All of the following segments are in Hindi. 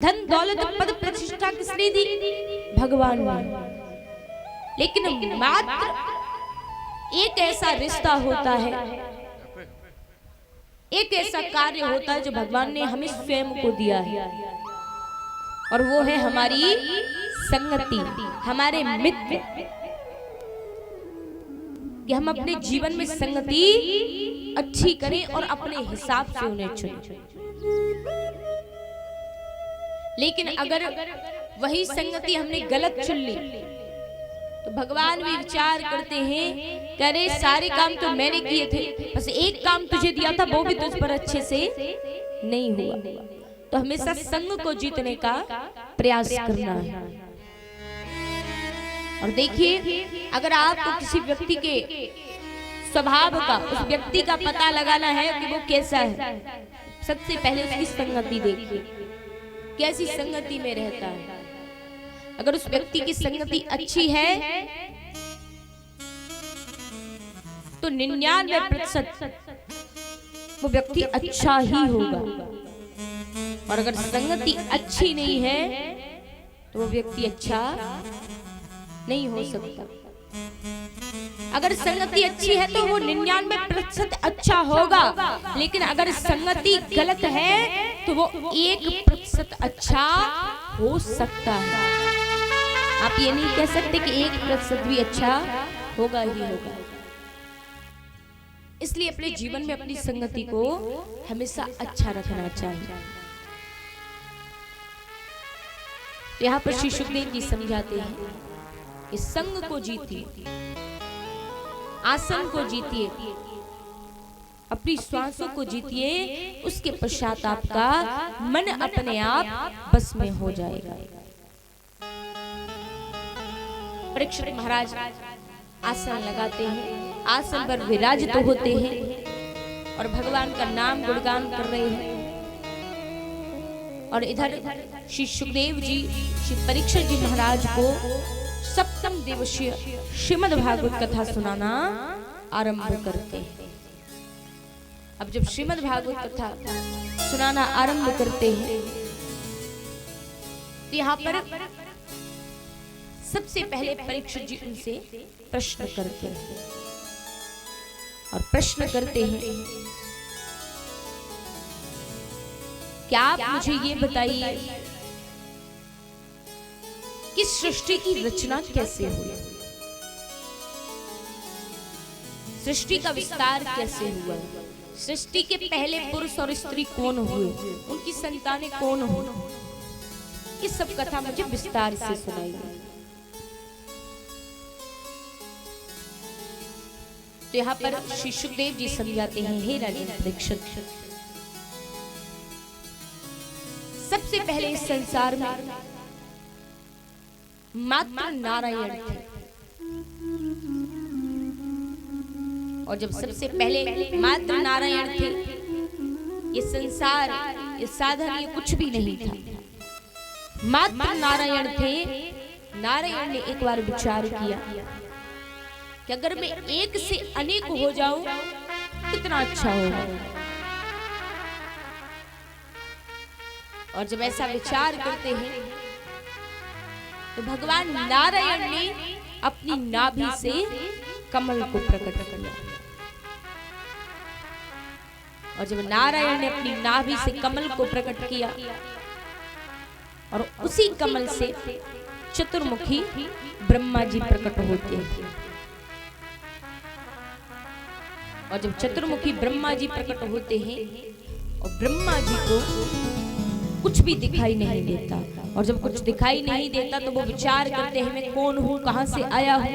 धन दौलत पद प्रतिष्ठा किसने दी? भगवान ने। लेकिन मात्र एक ऐसा रिश्ता होता है, एक ऐसा कार्य होता है जो भगवान ने हमें स्वयं को दिया है, और वो है हमारी संगति, हमारे मित्र। कि हम अपने जीवन में संगति अच्छी करें और अपने हिसाब से उन्हें चुनें। लेकिन अगर वही संगति हमने गलत चुन ली तो भगवान भी विचार करते हैं, कह रहे सारे काम तो मैंने किए थे, बस एक काम तुझे दिया था वो भी तुझ पर अच्छे से नहीं हुआ। तो हमेशा संग को जीतने का प्रयास करना है। और देखिए, अगर आपको किसी व्यक्ति के स्वभाव का, उस व्यक्ति का पता लगाना है कि वो कैसा है, सबसे पहले उसकी संगति देखिए, कैसी संगति में रहता है। अगर उस व्यक्ति की संगति अच्छी है तो 99% वो व्यक्ति अच्छा ही होगा, और अगर संगति अच्छी नहीं है तो वो व्यक्ति अच्छा नहीं हो सकता। अगर संगति अच्छी है तो वो 99% अच्छा होगा, लेकिन अगर संगति गलत है तो वो 1% अच्छा हो सकता है। आप ये नहीं कह सकते कि 1% भी अच्छा होगा ही होगा। इसलिए अपने जीवन में अपनी संगति को हमेशा अच्छा रखना चाहिए। यहाँ पर श्री सुखदेव जी समझाते हैं कि संग को जीतिए, आसन को जीतिए, अपनी श्वासों को जीतिए, उसके पश्चात आपका मन अपने आप बस में हो जाएगा। परीक्षित महाराज आसन लगाते हैं, आसन पर विराजित तो होते हैं और भगवान का नाम गुणगान कर रहे हैं। और इधर श्री सुखदेव जी श्री परीक्षित जी महाराज को सप्तम दिवसीय श्रीमद् भागवत कथा सुनाना आरंभ करते हैं। अब जब श्रीमद् भागवत कथा सुनाना आरंभ करते हैं तो यहाँ पर सबसे पहले परीक्षित जी उनसे प्रश्न करते हैं, और प्रश्न करते हैं, क्या आप मुझे ये बताइए कि सृष्टि की रचना कैसे हुई, सृष्टि का विस्तार कैसे हुआ, सृष्टि के पहले पुरुष और स्त्री कौन हुए, उनकी संतानें कौन हुई, ये सब कथा मुझे विस्तार से सुनाइए। तो यहाँ पर श्री सुखदेव जी समझाते हैं, हे राजन परीक्षित, सबसे पहले इस संसार में मात्र नारायण थे, और जब सबसे पहले मात्र नारायण थे, ये संसार, ये साधन, ये कुछ भी नहीं था। मात्र नारायण थे। नारायण ने एक बार विचार किया कि अगर मैं एक से अनेक हो जाऊं कितना अच्छा होगा। और जब ऐसा विचार करते हैं तो भगवान नारायण ने अपनी नाभि से कमल को प्रकट किया, और जब नारायण ने अपनी नाभि से कमल को प्रकट किया और उसी कमल से चतुर्मुखी ब्रह्मा जी प्रकट होते हैं। और जब चतुर्मुखी ब्रह्मा जी प्रकट होते हैं और ब्रह्मा जी को कुछ भी दिखाई नहीं देता, और जब कुछ दिखाई नहीं देता तो वो विचार करते हैं, मैं कौन हूँ, कहां से आया हूँ,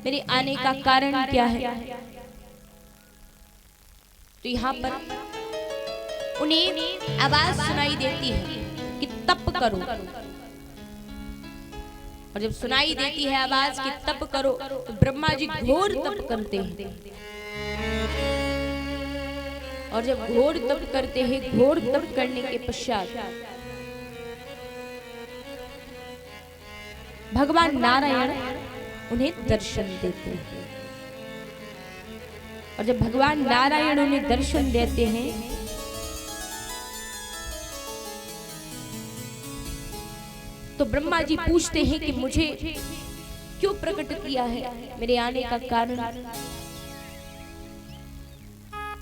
मेरे आने का कारण क्या है। तो यहाँ पर उन्हें आवाज सुनाई देती है कि तप करो, और जब सुनाई देती है आवाज कि तप करो तो ब्रह्मा जी घोर तप करते हैं। और जब घोर तप करते हैं, घोर तप करने के पश्चात भगवान नारायण उन्हें दर्शन देते हैं। और जब भगवान नारायण उन्हें दर्शन देते हैं तो ब्रह्मा जी पूछते हैं कि मुझे क्यों प्रकट किया है, मेरे आने का कारण।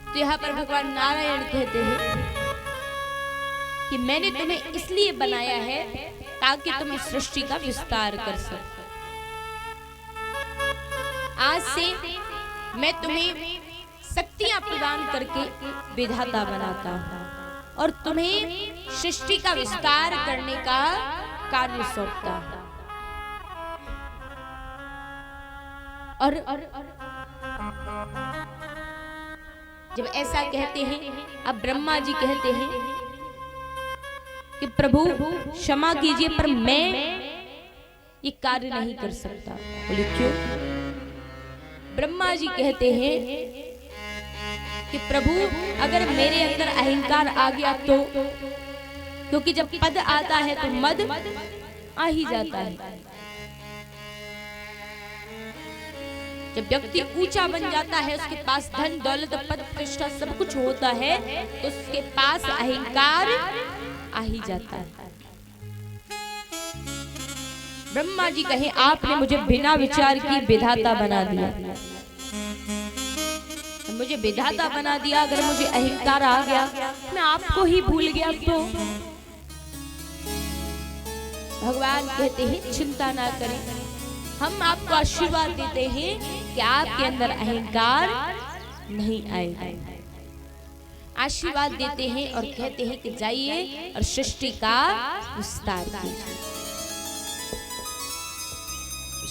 तो यहाँ पर भगवान नारायण कहते हैं कि मैंने तुम्हें इसलिए बनाया है ताकि तुम इस सृष्टि का विस्तार कर सको। आज से मैं तुम्हें शक्तियां प्रदान करके विधाता बनाता हूं और तुम्हें सृष्टि का विस्तार करने का कार्य सौंपता हूं। और जब ऐसा कहते हैं, अब ब्रह्मा जी कहते हैं कि प्रभु क्षमा कीजिए, पर मैं ये कार्य नहीं कर सकता। बोले क्यों? ब्रह्मा जी कहते हैं कि प्रभु अगर मेरे अंदर अहंकार आ गया तो, क्योंकि जब पद आता है तो मद आ ही जाता है। जब व्यक्ति ऊंचा बन जाता है, उसके पास धन दौलत पद प्रतिष्ठा सब कुछ होता है, तो उसके पास अहंकार आ ही जाता है। ब्रह्मा जी कहे आपने मुझे बिना विचार की विधाता बना दिया, मुझे विधाता बना दिया। अगर मुझे अहंकार आ गया, मैं आपको ही भूल गया तो। भगवान कहते हैं चिंता ना करें, हम आपको आशीर्वाद देते हैं कि आपके अंदर अहंकार नहीं आएगा। आशीर्वाद देते हैं और कहते हैं कि जाइए और सृष्टि का विस्तार कीजिए।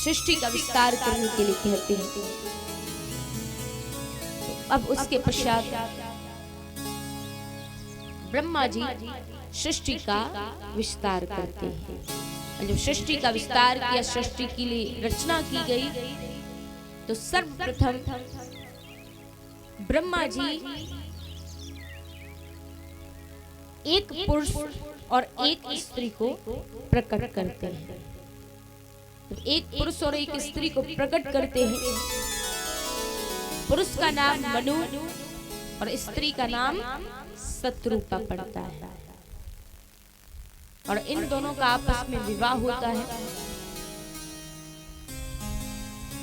सृष्टि का विस्तार करने के लिए कहते हैं। अब उसके पश्चात ब्रह्मा जी सृष्टि का विस्तार करते हैं। जब सृष्टि का विस्तार किया, सृष्टि के लिए रचना की गई, तो सर्वप्रथम ब्रह्मा जी एक पुरुष और एक स्त्री को प्रकट करते हैं। एक पुरुष और एक स्त्री को प्रकट करते हैं। पुरुष का नाम मनु और स्त्री का नाम शत्रुपा पड़ता है, और इन दोनों का आपस में विवाह होता है।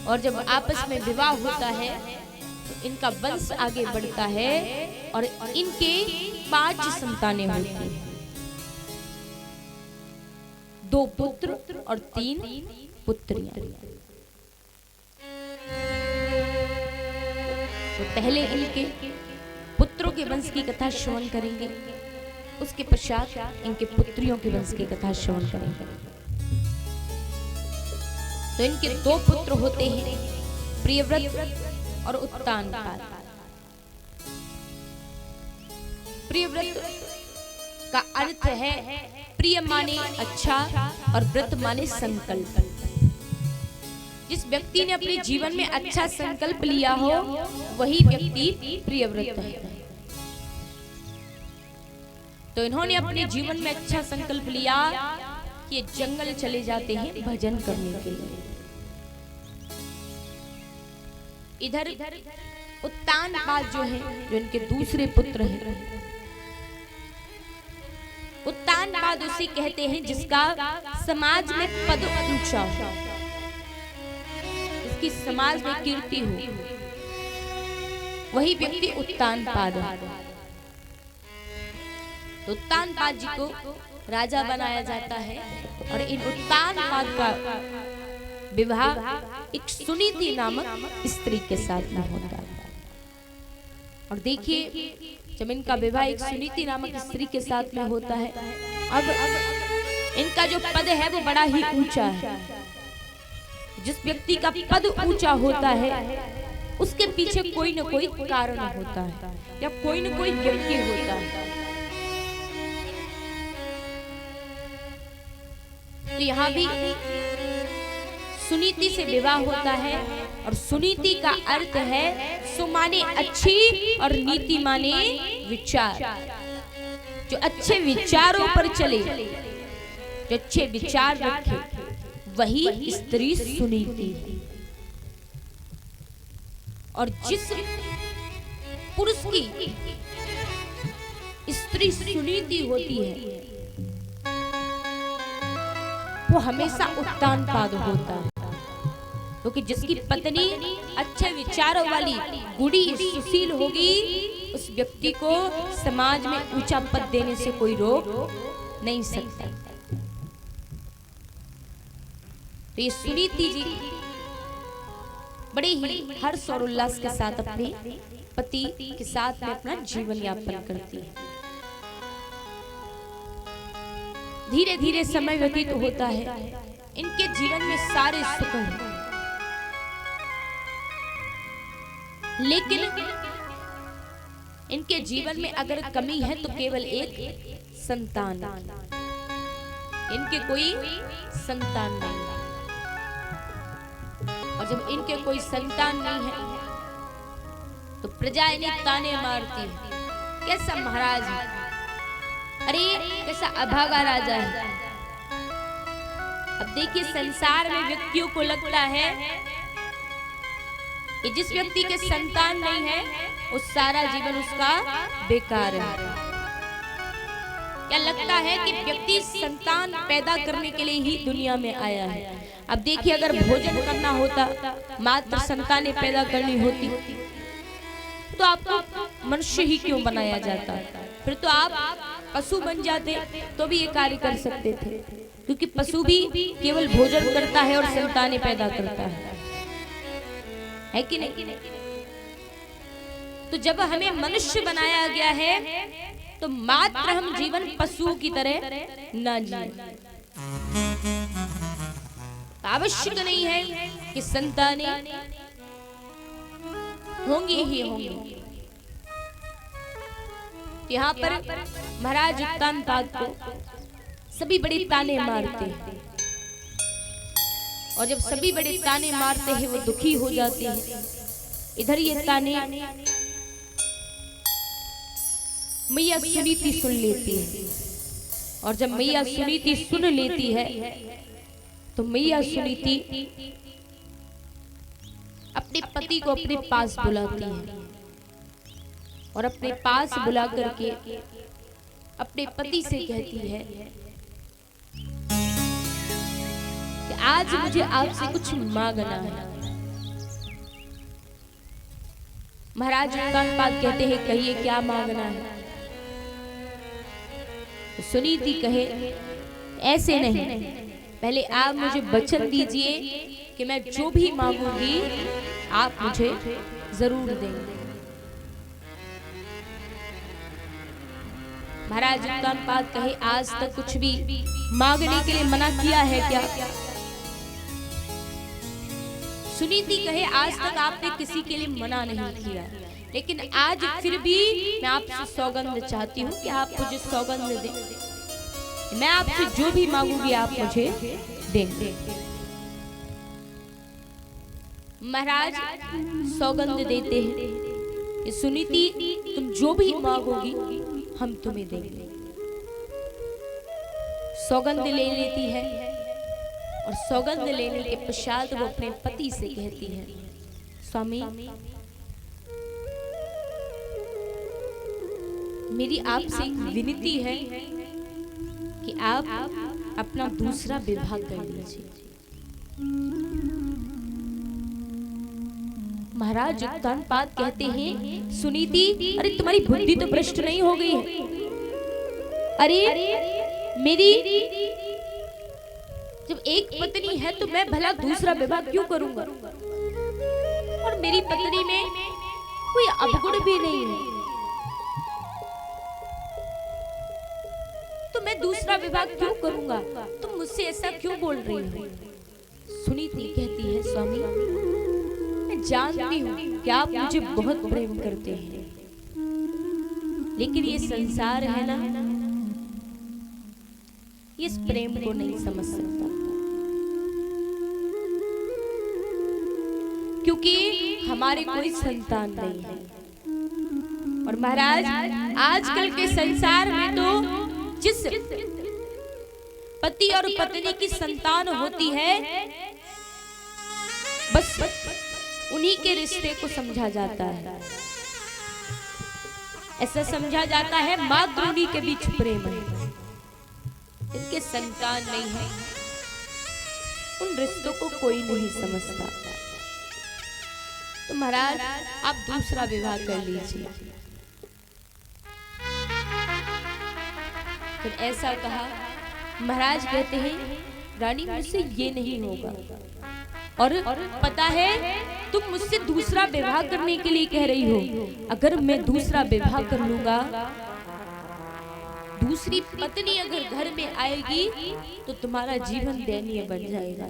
और जब आपस में विवाह होता है तो इनका वंश आगे बढ़ता है और इनके 5 संतानें होती हैं, 2 पुत्र और 3 पुत्रियां। तो पहले इनके पुत्रों के वंश की कथा श्रवण करेंगे, उसके पश्चात इनके पुत्रियों के वंश की कथा श्रवण करेंगे। तो इनके 2 पुत्र होते हैं, प्रियव्रत और उत्तानपाद। प्रियव्रत का अर्थ है प्रिय माने अच्छा और व्रत माने संकल्प। जिस व्यक्ति ने अपने जीवन में अच्छा संकल्प लिया हो वही व्यक्ति प्रियव्रत है। तो इन्होंने अपने जीवन में अच्छा संकल्प लिया कि ये जंगल चले जाते हैं भजन करने के लिए। इधर उत्तानपाद जो है, जो इनके दूसरे पुत्र हैं, उत्तानपाद उसे कहते हैं जिसका समाज में पद ऊंचा हो, जिसकी समाज में कीर्ति हो, वही व्यक्ति उत्तानपाद है। तो उत्तानपाद जी को राजा बनाया जाता है और इन उत्तानपाद का विवाह एक सुनीति नामक स्त्री के साथ में होता है। और देखिए, जब इनका विवाह एक सुनीति नामक स्त्री के साथ में होता है, अब इनका जो पद है वो बड़ा ही ऊंचा है। जिस व्यक्ति का पद ऊंचा होता है उसके पीछे कोई न कोई कारण होता है या कोई न कोई व्यक्ति होता है। तो यहाँ भी सुनीति से विवाह होता है, और सुनीति का अर्थ है सुमाने अच्छी और नीति माने विचार। जो अच्छे विचारों पर चले, जो अच्छे विचार रखे, वही स्त्री सुनीति है। और जिस पुरुष की स्त्री सुनीति होती है वो हमेशा उत्तान पाद होता है, क्योंकि जिसकी पत्नी अच्छे विचारों वाली गुड़ी सुशील होगी, उस व्यक्ति को समाज में ऊंचा पद देने से कोई रोक नहीं सकता। तो ये सुनीति जी बड़े ही हर्ष और उल्लास के साथ अपने पति के साथ में अपना जीवन यापन करती है। धीरे धीरे समय व्यतीत होता है, इनके जीवन में सारे सुख हैं, लेकिन इनके जीवन में अगर कमी है तो केवल एक संतान। इनके कोई संतान नहीं है, और जब इनके कोई संतान नहीं है तो प्रजा इन्हें ताने मारती है, कैसा महाराज है, अरे कैसा अभागा राजा है। अब देखिए, संसार में व्यक्तियों को लगता है कि जिस व्यक्ति के संतान नहीं है उस सारा जीवन उसका बेकार है। क्या लगता है कि व्यक्ति संतान पैदा करने के लिए ही दुनिया में आया है। अब देखिए, अगर भोजन करना होता, मात्र संतानें पैदा करनी होती, तो आपको मनुष्य ही क्यों बनाया जाता? फिर तो आप पशु बन जाते तो भी ये कार्य कर सकते थे, क्योंकि पशु भी केवल भोजन करता है और संतानें पैदा करता है कि नहीं? तो जब हमें मनुष्य बनाया गया है तो मात्र हम जीवन पशुओं की तरह ना जिए। आवश्यक नहीं है कि संतानें होंगी ही होंगी। यहाँ पर महाराज उत्तानपाद को सभी बड़े ताने मारते हैं, और जब सभी बड़े ताने मारते हैं वो दुखी हो जाते हैं। इधर ये ताने मैया सुनीति सुन लेती है, और जब मैया सुनीति सुन लेती है तो मैया सुनीति अपने पति को अपने पास बुलाती है, और अपने पास बुला करके अपने पति से कहती है कि आज मुझे आपसे कुछ मांगना है। महाराज उत्तानपाद कहते हैं, कहिए क्या मांगना है। तो सुनीति कहे, ऐसे नहीं, पहले आप मुझे वचन दीजिए कि मैं जो भी मांगूंगी आप मुझे जरूर देंगे। महाराज उत्तानपाद कहे, आज तक कुछ भी मांगने के लिए मना किया है क्या? सुनीति कहे, आज तक आपने किसी के लिए मना नहीं किया, लेकिन आज फिर भी मैं आपसे सौगंध चाहती हूँ कि आप मुझे सौगंध दें, मैं आपसे जो भी मांगूंगी आप मुझे देंगे। महाराज सौगंध देते हैं कि सुनीति, तुम जो भी मांगोगी हम तुम्हें देंगे। सौगंध ले लेती है, और सौगंध लेने के पश्चात वो अपने पति से कहती है, स्वामी मेरी आपसे एक विनती है कि आप अपना दूसरा विवाह कर लीजिए। महाराज उत्तानपाद कहते हैं, सुनीति, अरे तुम्हारी बुद्धि तो भ्रष्ट नहीं हो गई है? अरे मेरी जब एक पत्नी है तो मैं भला दूसरा विवाह क्यों करूंगा? और मेरी पत्नी में कोई अवगुण भी नहीं है, तो मैं दूसरा विवाह क्यों करूंगा? तुम मुझसे ऐसा क्यों बोल रही हो? सुनीति कहती है, स्वामी मैं जानती हूँ कि आप मुझे बहुत प्रेम करते हैं, लेकिन ये संसार है ना, इस प्रेम को नहीं समझ सकता, क्योंकि हमारे कोई संतान नहीं है। और महाराज आजकल के संसार में तो जिस पति और पत्नी की संतान होती है, बस उन्हीं के रिश्ते को समझा जाता है। ऐसा समझा जाता है मातृ उन्हीं के बीच प्रेम है। इनके संतान नहीं है उन रिश्तों को कोई नहीं समझता। तो महाराज आप दूसरा विवाह कर लीजिए। फिर ऐसा कहा, महाराज कहते हैं रानी मुझसे ये नहीं होगा, और पता है तुम मुझसे दूसरा विवाह करने के लिए कह रही हो। अगर मैं दूसरा विवाह कर लूंगा, दूसरी पत्नी अगर घर में आएगी तो तुम्हारा जीवन दयनीय बन जाएगा।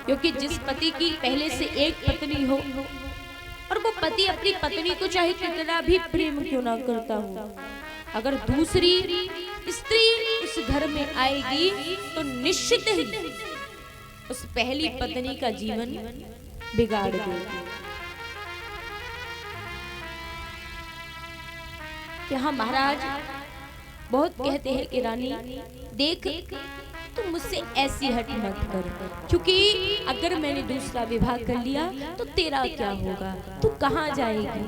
क्योंकि जिस पति की पहले से एक पत्नी हो और वो पति अपनी पत्नी को चाहे कितना भी प्रेम क्यों ना करता हो, अगर दूसरी स्त्री उस घर में आएगी तो निश्चित ही उस पहली पत्नी का जीवन बिगाड़ देगी। यहाँ महाराज बहुत कहते हैं कि रानी देख तुम मुझसे ऐसी हट मत कर, क्योंकि अगर मैंने दूसरा विवाह कर लिया तो तेरा क्या होगा, तू कहाँ जाएगी,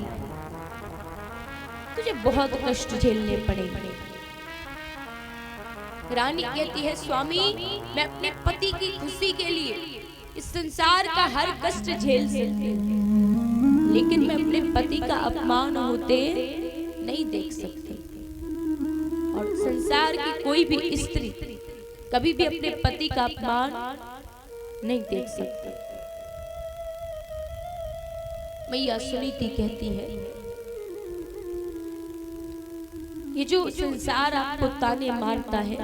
तुझे बहुत कष्ट झेलने पड़ेंगे। रानी कहती है स्वामी मैं अपने पति की खुशी के लिए इस संसार का हर कष्ट झेल सकती हूँ, लेकिन मैं अपने पति का अपमान होते नहीं देख सकती। और संसार की कोई भी स्त्री कभी भी अपने पति का अपमान नहीं देख सकती। मैया सुनीति कहती है ये जो संसार आपको ताने मारता है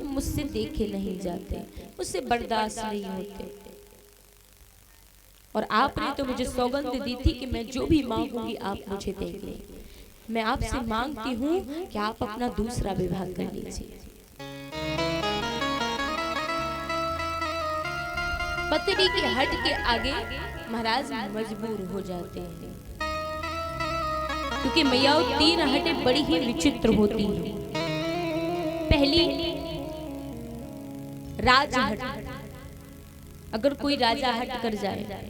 मुझसे देखे नहीं जाते, मुझसे बर्दाश्त नहीं होते। और आपने तो मुझे सौगंध दी थी कि मैं जो भी मांगूंगी आप मुझे देंगे। मैं आपसे मांगती हूँ कि आप अपना दूसरा विवाह कर लीजिए। पत्नी के हट के आगे महाराज मजबूर हो जाते हैं, क्योंकि मैयाओं तीन हटें बड़ी ही विचित्र होती हैं। पहली राजहट, अगर कोई राजा हट कर जाए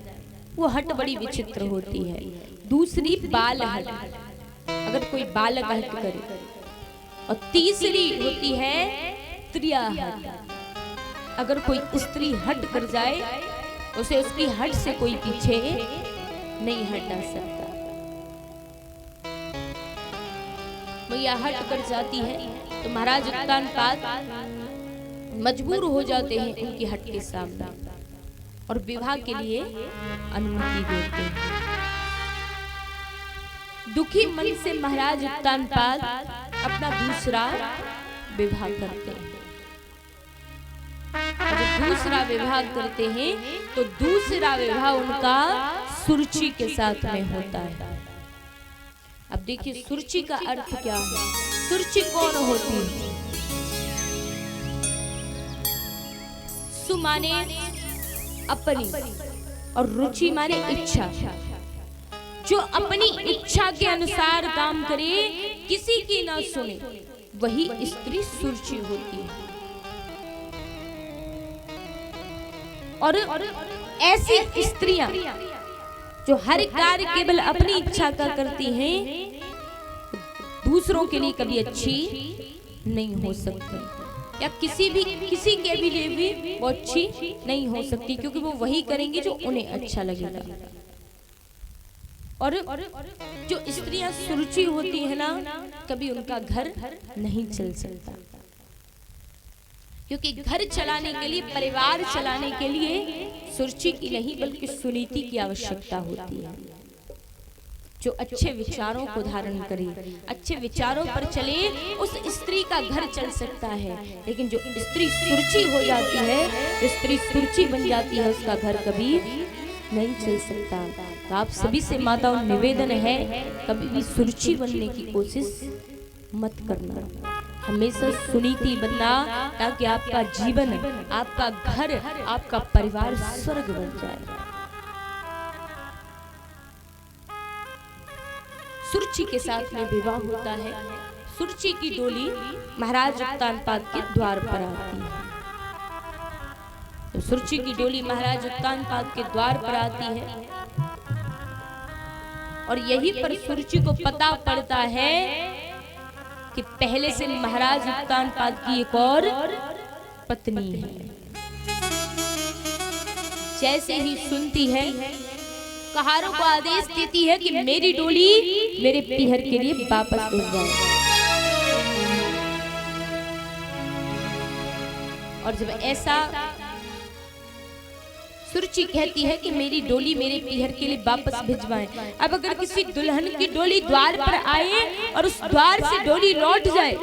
वो हट बड़ी विचित्र होती है। दूसरी बाल हट, अगर कोई बालक हट करे, और तीसरी होती है स्त्रिया हट, अगर कोई स्त्री हट कर जाए उसे उसकी हट से कोई पीछे नहीं हटा सकता। मैया हट कर जाती है तो महाराज उत्तानपाद मजबूर हो जाते हैं उनकी हट के सामने और विवाह के लिए अनुमति देते हैं। दुखी मन से महाराज उत्तानपाद अपना दूसरा विवाह करते हैं। जब दूसरा विवाह करते हैं तो दूसरा विवाह उनका सुरुचि के साथ में होता है। अब देखिए सुरुचि का अर्थ क्या है, सुरुचि कौन होती है? सु माने अपनी और रुचि माने इच्छा। जो अपनी इच्छा के अनुसार काम करे, किसी की ना सुने, वही स्त्री सुरुचि होती है। और ऐसी स्त्रियां जो हर कार्य केवल अपनी इच्छा का करती हैं, दूसरों के लिए कभी अच्छी नहीं हो सकती, या किसी के भी लिए भी वो अच्छी नहीं हो सकती, क्योंकि वो वही करेंगे जो उन्हें अच्छा लगेगा। और जो स्त्रियां सुरुचि होती है ना, कभी उनका घर नहीं चल सकता, क्योंकि घर चलाने के लिए, परिवार चलाने के लिए सुरुचि की नहीं बल्कि सुनीति की आवश्यकता होती है। जो अच्छे विचारों को धारण करे, अच्छे विचारों पर चले, उस स्त्री का घर चल सकता है। लेकिन जो स्त्री सुरुचि हो जाती है, स्त्री सुरुचि बन जाती है, उसका घर कभी नहीं चल सकता। तो आप सभी से माताओं निवेदन है, कभी भी सुरुचि बनने की कोशिश मत करना, हमेशा सुनीति बनना, ताकि आपका जीवन, आपका घर, आपका परिवार स्वर्ग बन जाए। सुरुचि के साथ में विवाह होता है। सुरुचि की डोली महाराज उत्तानपाद के द्वार पर आती है। तो सुरुचि की डोली महाराज उत्तानपाद के द्वार पर आती है, और यहीं पर सुरुचि को पता पड़ता है कि पहले से महाराज उत्तानपाद की एक और पत्नी है। जैसे ही सुनती है, कहारों को आदेश देती है कि मेरी डोली मेरे पीहर के लिए वापस भिजवाओ। और जब ऐसा सुरुचि कहती है कि मेरी डोली मेरे पीहर के लिए वापस भिजवाएं। अब अगर किसी दुल्हन की डोली द्वार पर आए और उस द्वार से डोली लौट जाए,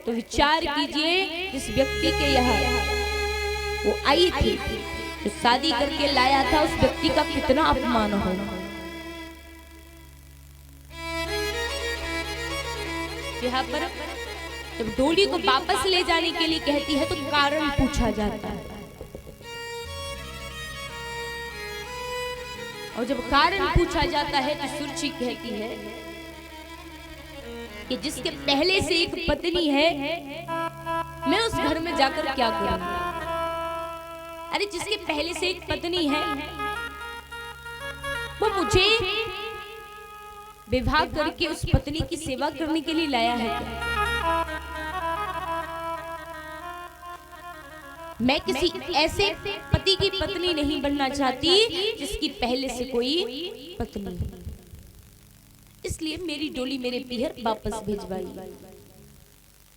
तो विचार कीजिए जिस व्यक्ति के यहाँ वो आई थी, जो शादी करके लाया था, उस व्यक्ति का कितना अपमान हो। यहाँ पर जब डोली को वापस ले जाने के लिए कहती है तो कारण पूछा जाता है, और जब कारण पूछा जाता है तो सुरुचि कहती है कि जिसके पहले से एक पत्नी है, मैं उस घर में जाकर क्या करूंगी। अरे जिसके पहले से एक पत्नी है, वो मुझे विवाह करके उस पत्नी की सेवा करने के लिए लाया है क्या? मैं किसी ऐसे पति की पत्नी नहीं बनना चाहती जिसकी पहले से कोई पत्नी हो। इसलिए मेरी डोली मेरे पीहर वापस भिजवाई।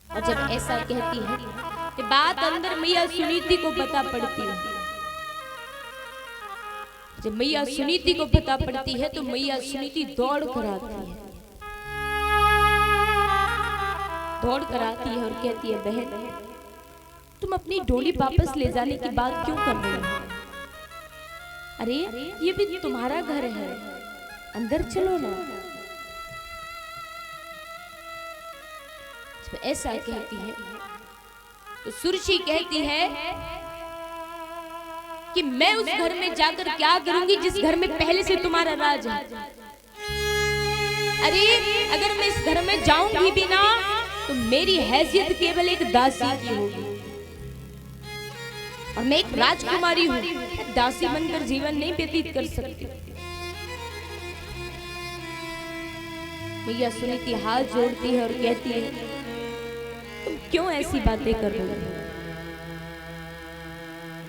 और जब ऐसा कहती है कि बात अंदर मैया सुनीति को पता पड़ती है। जब मैया सुनीति को पता पड़ती है तो मैया सुनीति दौड़ कर आती है, दौड़ कर आती है और कहती है, बहन तुम अपनी डोली वापस ले जाने की बात क्यों कर रही हो? अरे ये भी तुम्हारा घर है, अंदर चलो ना। ऐसा कहती है तो सुरुचि कहती है कि मैं उस घर में जाकर क्या करूंगी जिस घर में पहले से तुम्हारा राज है। अरे अगर मैं इस घर में जाऊंगी भी ना तो मेरी हैसियत केवल एक दासी की होगी, और मैं एक राजकुमारी हूँ, दासी बनकर जीवन नहीं व्यतीत कर सकती। मैया सुनीति हाथ जोड़ती है और कहती है, तुम क्यों ऐसी बातें कर रही हो?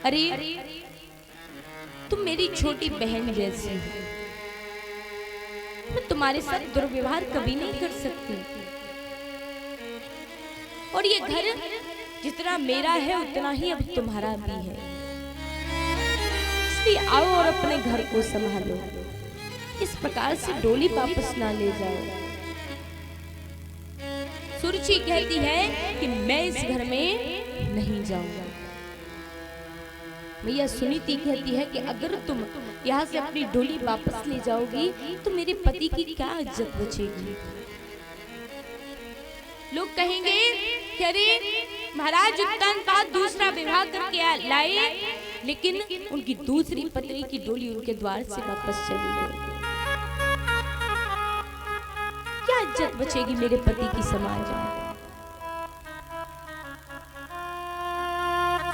अरे तुम मेरी छोटी बहन जैसी हो, मैं तुम्हारे साथ दुर्व्यवहार कभी नहीं कर सकती। और ये घर जितना मेरा है उतना ही अब तुम्हारा भी है, इसलिए आओ और अपने घर को संभालो। इस प्रकार से डोली वापस ना ले जाओ। सुरुचि कहती है कि मैं इस घर में नहीं जाऊंगा। मैया सुनीति कहती है कि अगर तुम यहाँ से अपनी डोली वापस ले जाओगी तो मेरे पति की क्या इज्जत बचेगी? लोग कहेंगे कि अरे महाराज उत्तानपाद दूसरा विवाह करके लाए, लेकिन उनकी दूसरी पत्नी की डोली उनके द्वार से वापस चली गई। क्या इज्जत बचेगी मेरे पति की समाज में?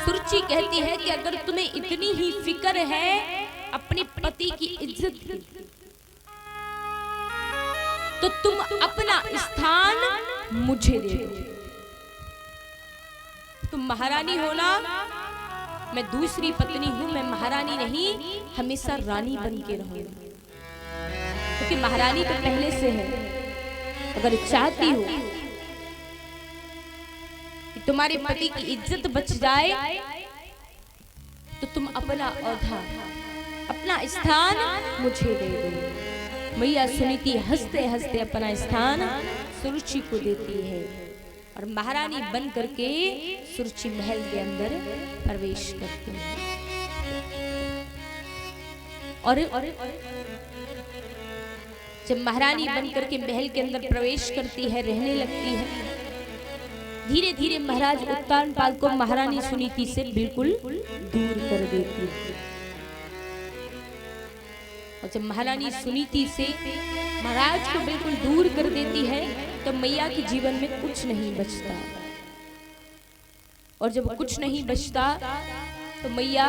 सुरुचि कहती है कि अगर तुम्हें इतनी ही फिक्र है अपने पति की इज्जत की, तो तुम अपना स्थान मुझे दे दो। तुम महारानी हो ना, मैं दूसरी पत्नी हूं, मैं महारानी नहीं, हमेशा रानी बन के रहूंगी, क्योंकि महारानी तो पहले से है। अगर चाहती हो कि तुम्हारे पति की इज्जत बच जाए तो तुम अपना औधा, अपना स्थान मुझे दे दो। मैया सुनीति हंसते हंसते अपना स्थान सुरुचि को देती है और महारानी बन करके सुरुचि महल के अंदर प्रवेश करती है। और जब महारानी बनकर के महल के अंदर प्रवेश करती है, रहने लगती है, धीरे धीरे महाराज उत्तानपाद को महारानी सुनीति से बिल्कुल दूर कर देती है। और जब महारानी सुनीति से महाराज को बिल्कुल दूर कर देती है तो मैया के जीवन में कुछ नहीं बचता। और जब कुछ नहीं बचता तो मैया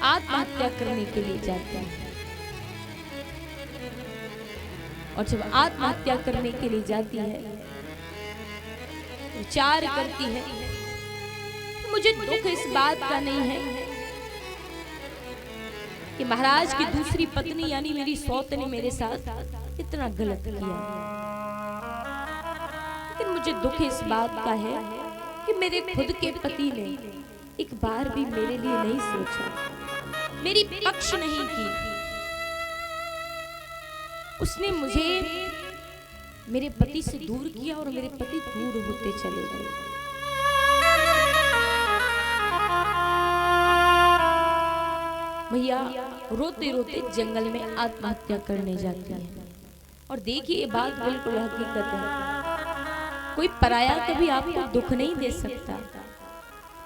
आत्महत्या करने के लिए जाती है। और जब आत्महत्या करने के लिए जाती है, विचार करती है मुझे दुख इस बात का नहीं है कि महाराज की दूसरी पत्नी यानी मेरी सौतनी मेरे साथ इतना गलत किया, लेकिन मुझे दुख इस बात का है कि मेरे खुद के पति ने एक बार भी मेरे लिए नहीं सोचा, मेरी पक्ष नहीं की। उसने मुझे मेरे पति से दूर किया और मेरे पति दूर होते चले गए। भैया रोते रोते जंगल में आत्महत्या करने जाती है। और देखिए ये बात बिल्कुल हकीकत है, कोई पराया कभी आपको दुख नहीं दे सकता,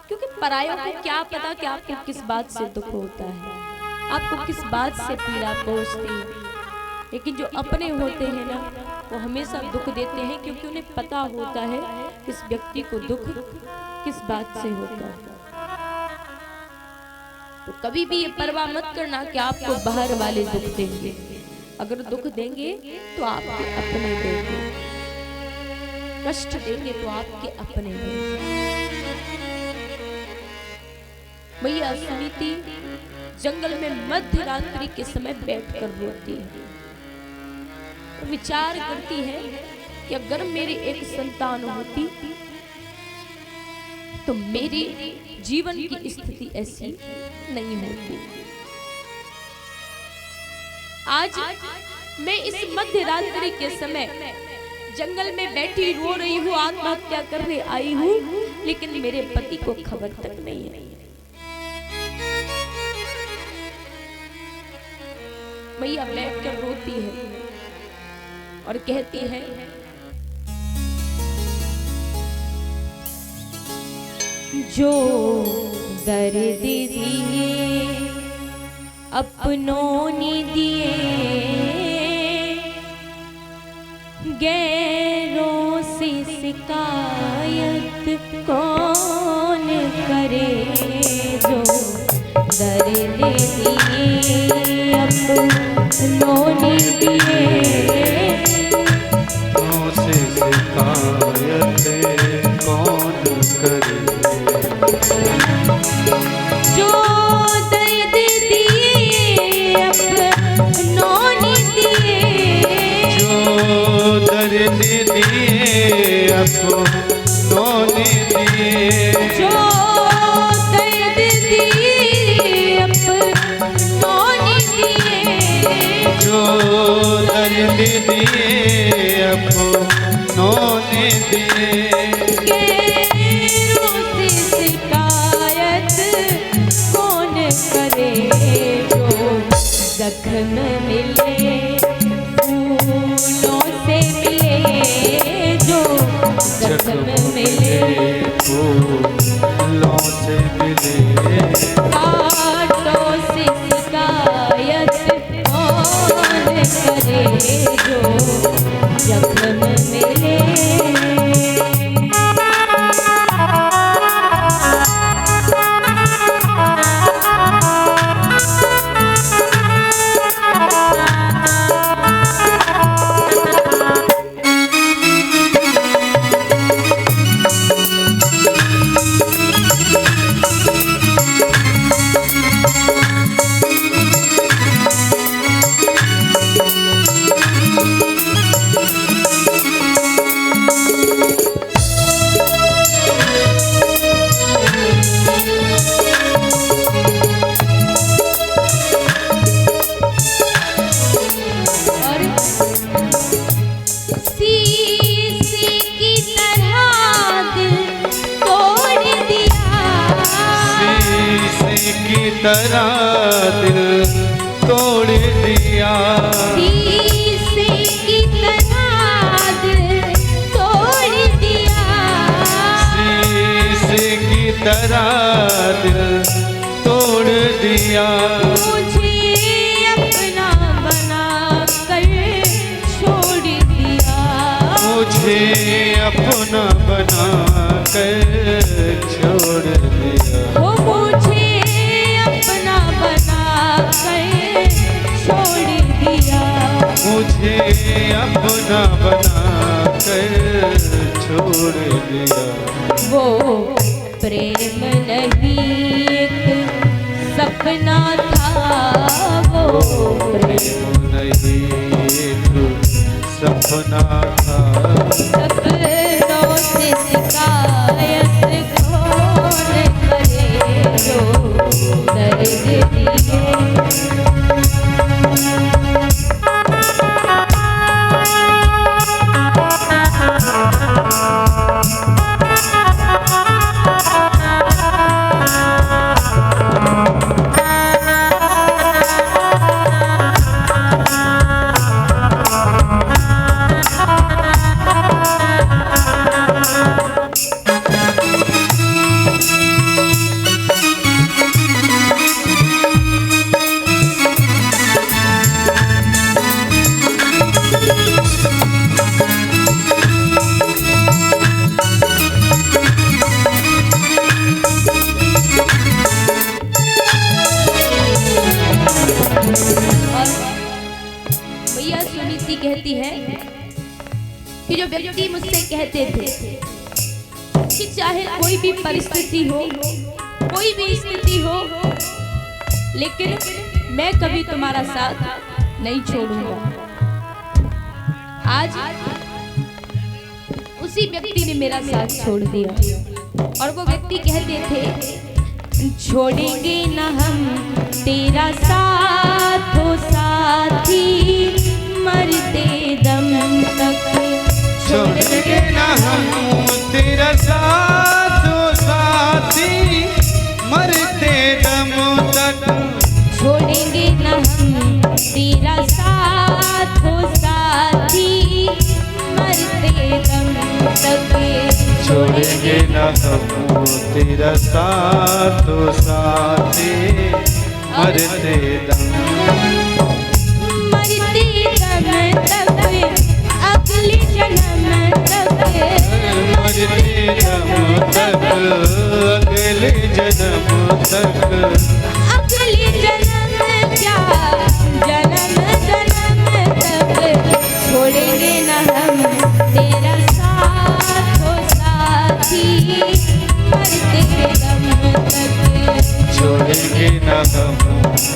क्योंकि परायों को क्या पता कि आपको किस बात से दुख होता है, आपको किस बात से पीड़ा पहुंचती है। लेकिन जो अपने होते हैं ना, वो हमेशा दुख देते हैं, क्योंकि उन्हें पता होता है इस व्यक्ति को दुख किस बात से होता है। तो कभी भी ये परवाह मत करना कि आपको बाहर वाले दुख देंगे। अगर दुख देंगे तो आपके अपने देंगे, कष्ट देंगे तो आपके अपने देंगे। भैया सुनीति जंगल में मध्य रात्रि के समय बैठकर रोती है, विचार करती है कि अगर मेरी एक संतान होती तो मेरी जीवन की स्थिति ऐसी नहीं होती। आज मैं इस मध्य रात्रि के समय जंगल में बैठी रो रही हूँ, आत्महत्या करने आई हूँ, लेकिन मेरे पति को खबर तक नहीं है। मैया बैठकर रोती है और कहती है, जो दर्द दिए अपनों ने दिए, गैरों से शिकायत कौन करे। जो दर्द दिए अपनों ने दिए, से शिकायत कौन करे। जो दर्द दिए अपनों ने दिए, जो दर्द दिए अपनों ने दिए, जो दर्द दिए अपनों ने दिए, जो दर्द दिए अपनों ने दिए, गैरों से शिकायत कौन करे। जो जख्म मिले फूलों से मिले, जो जख्म मिले फूलों से मिले, कांटों से शिकायत कौन करे। जो जख्म मिले तरह दिल तोड़ दिया, शीशे की तरह दिल तोड़ दिया, शीशे की तरह दिल तोड़ दिया। मुझे अपना बना कर छोड़ दिया, मुझे अपना बना कर छोड़ दिया, वो मुझे अपना बना कर छोड़ दिया, मुझे अपना बना कर छोड़ दिया। वो प्रेम प्रेम नहीं एक सपना था वो प्रेम नहीं एक सपना था। सपनों से शिकायत कौन करे जो दर्द दिए। कहती है कि जो व्यक्ति मुझसे कहते थे कि चाहे कोई भी परिस्थिति हो, कोई भी स्थिति हो, लेकिन मैं कभी तुम्हारा साथ नहीं छोड़ूंगा। आज उसी व्यक्ति ने मेरा साथ छोड़ दिया और वो व्यक्ति कहते थे छोड़ेंगे ना हम तेरा साथ हो साथी मरते दम तक। छोड़ेंगे ना हम तेरा साथ हो साथी मरते दम तक। छोड़ेंगे ना हम तेरा साथ हो साथी मरते दम तक। छोड़ेंगे ना हम तेरा साथ हो साथी मरते दम तक अगले जन्म तक। मरते दम तक अगले जन्म तक। अगले जन्म क्या जन्म जन्म तक छोड़ेंगे ना हम तेरा साथ हो साथी मरते दम तक। छोड़ेंगे ना हम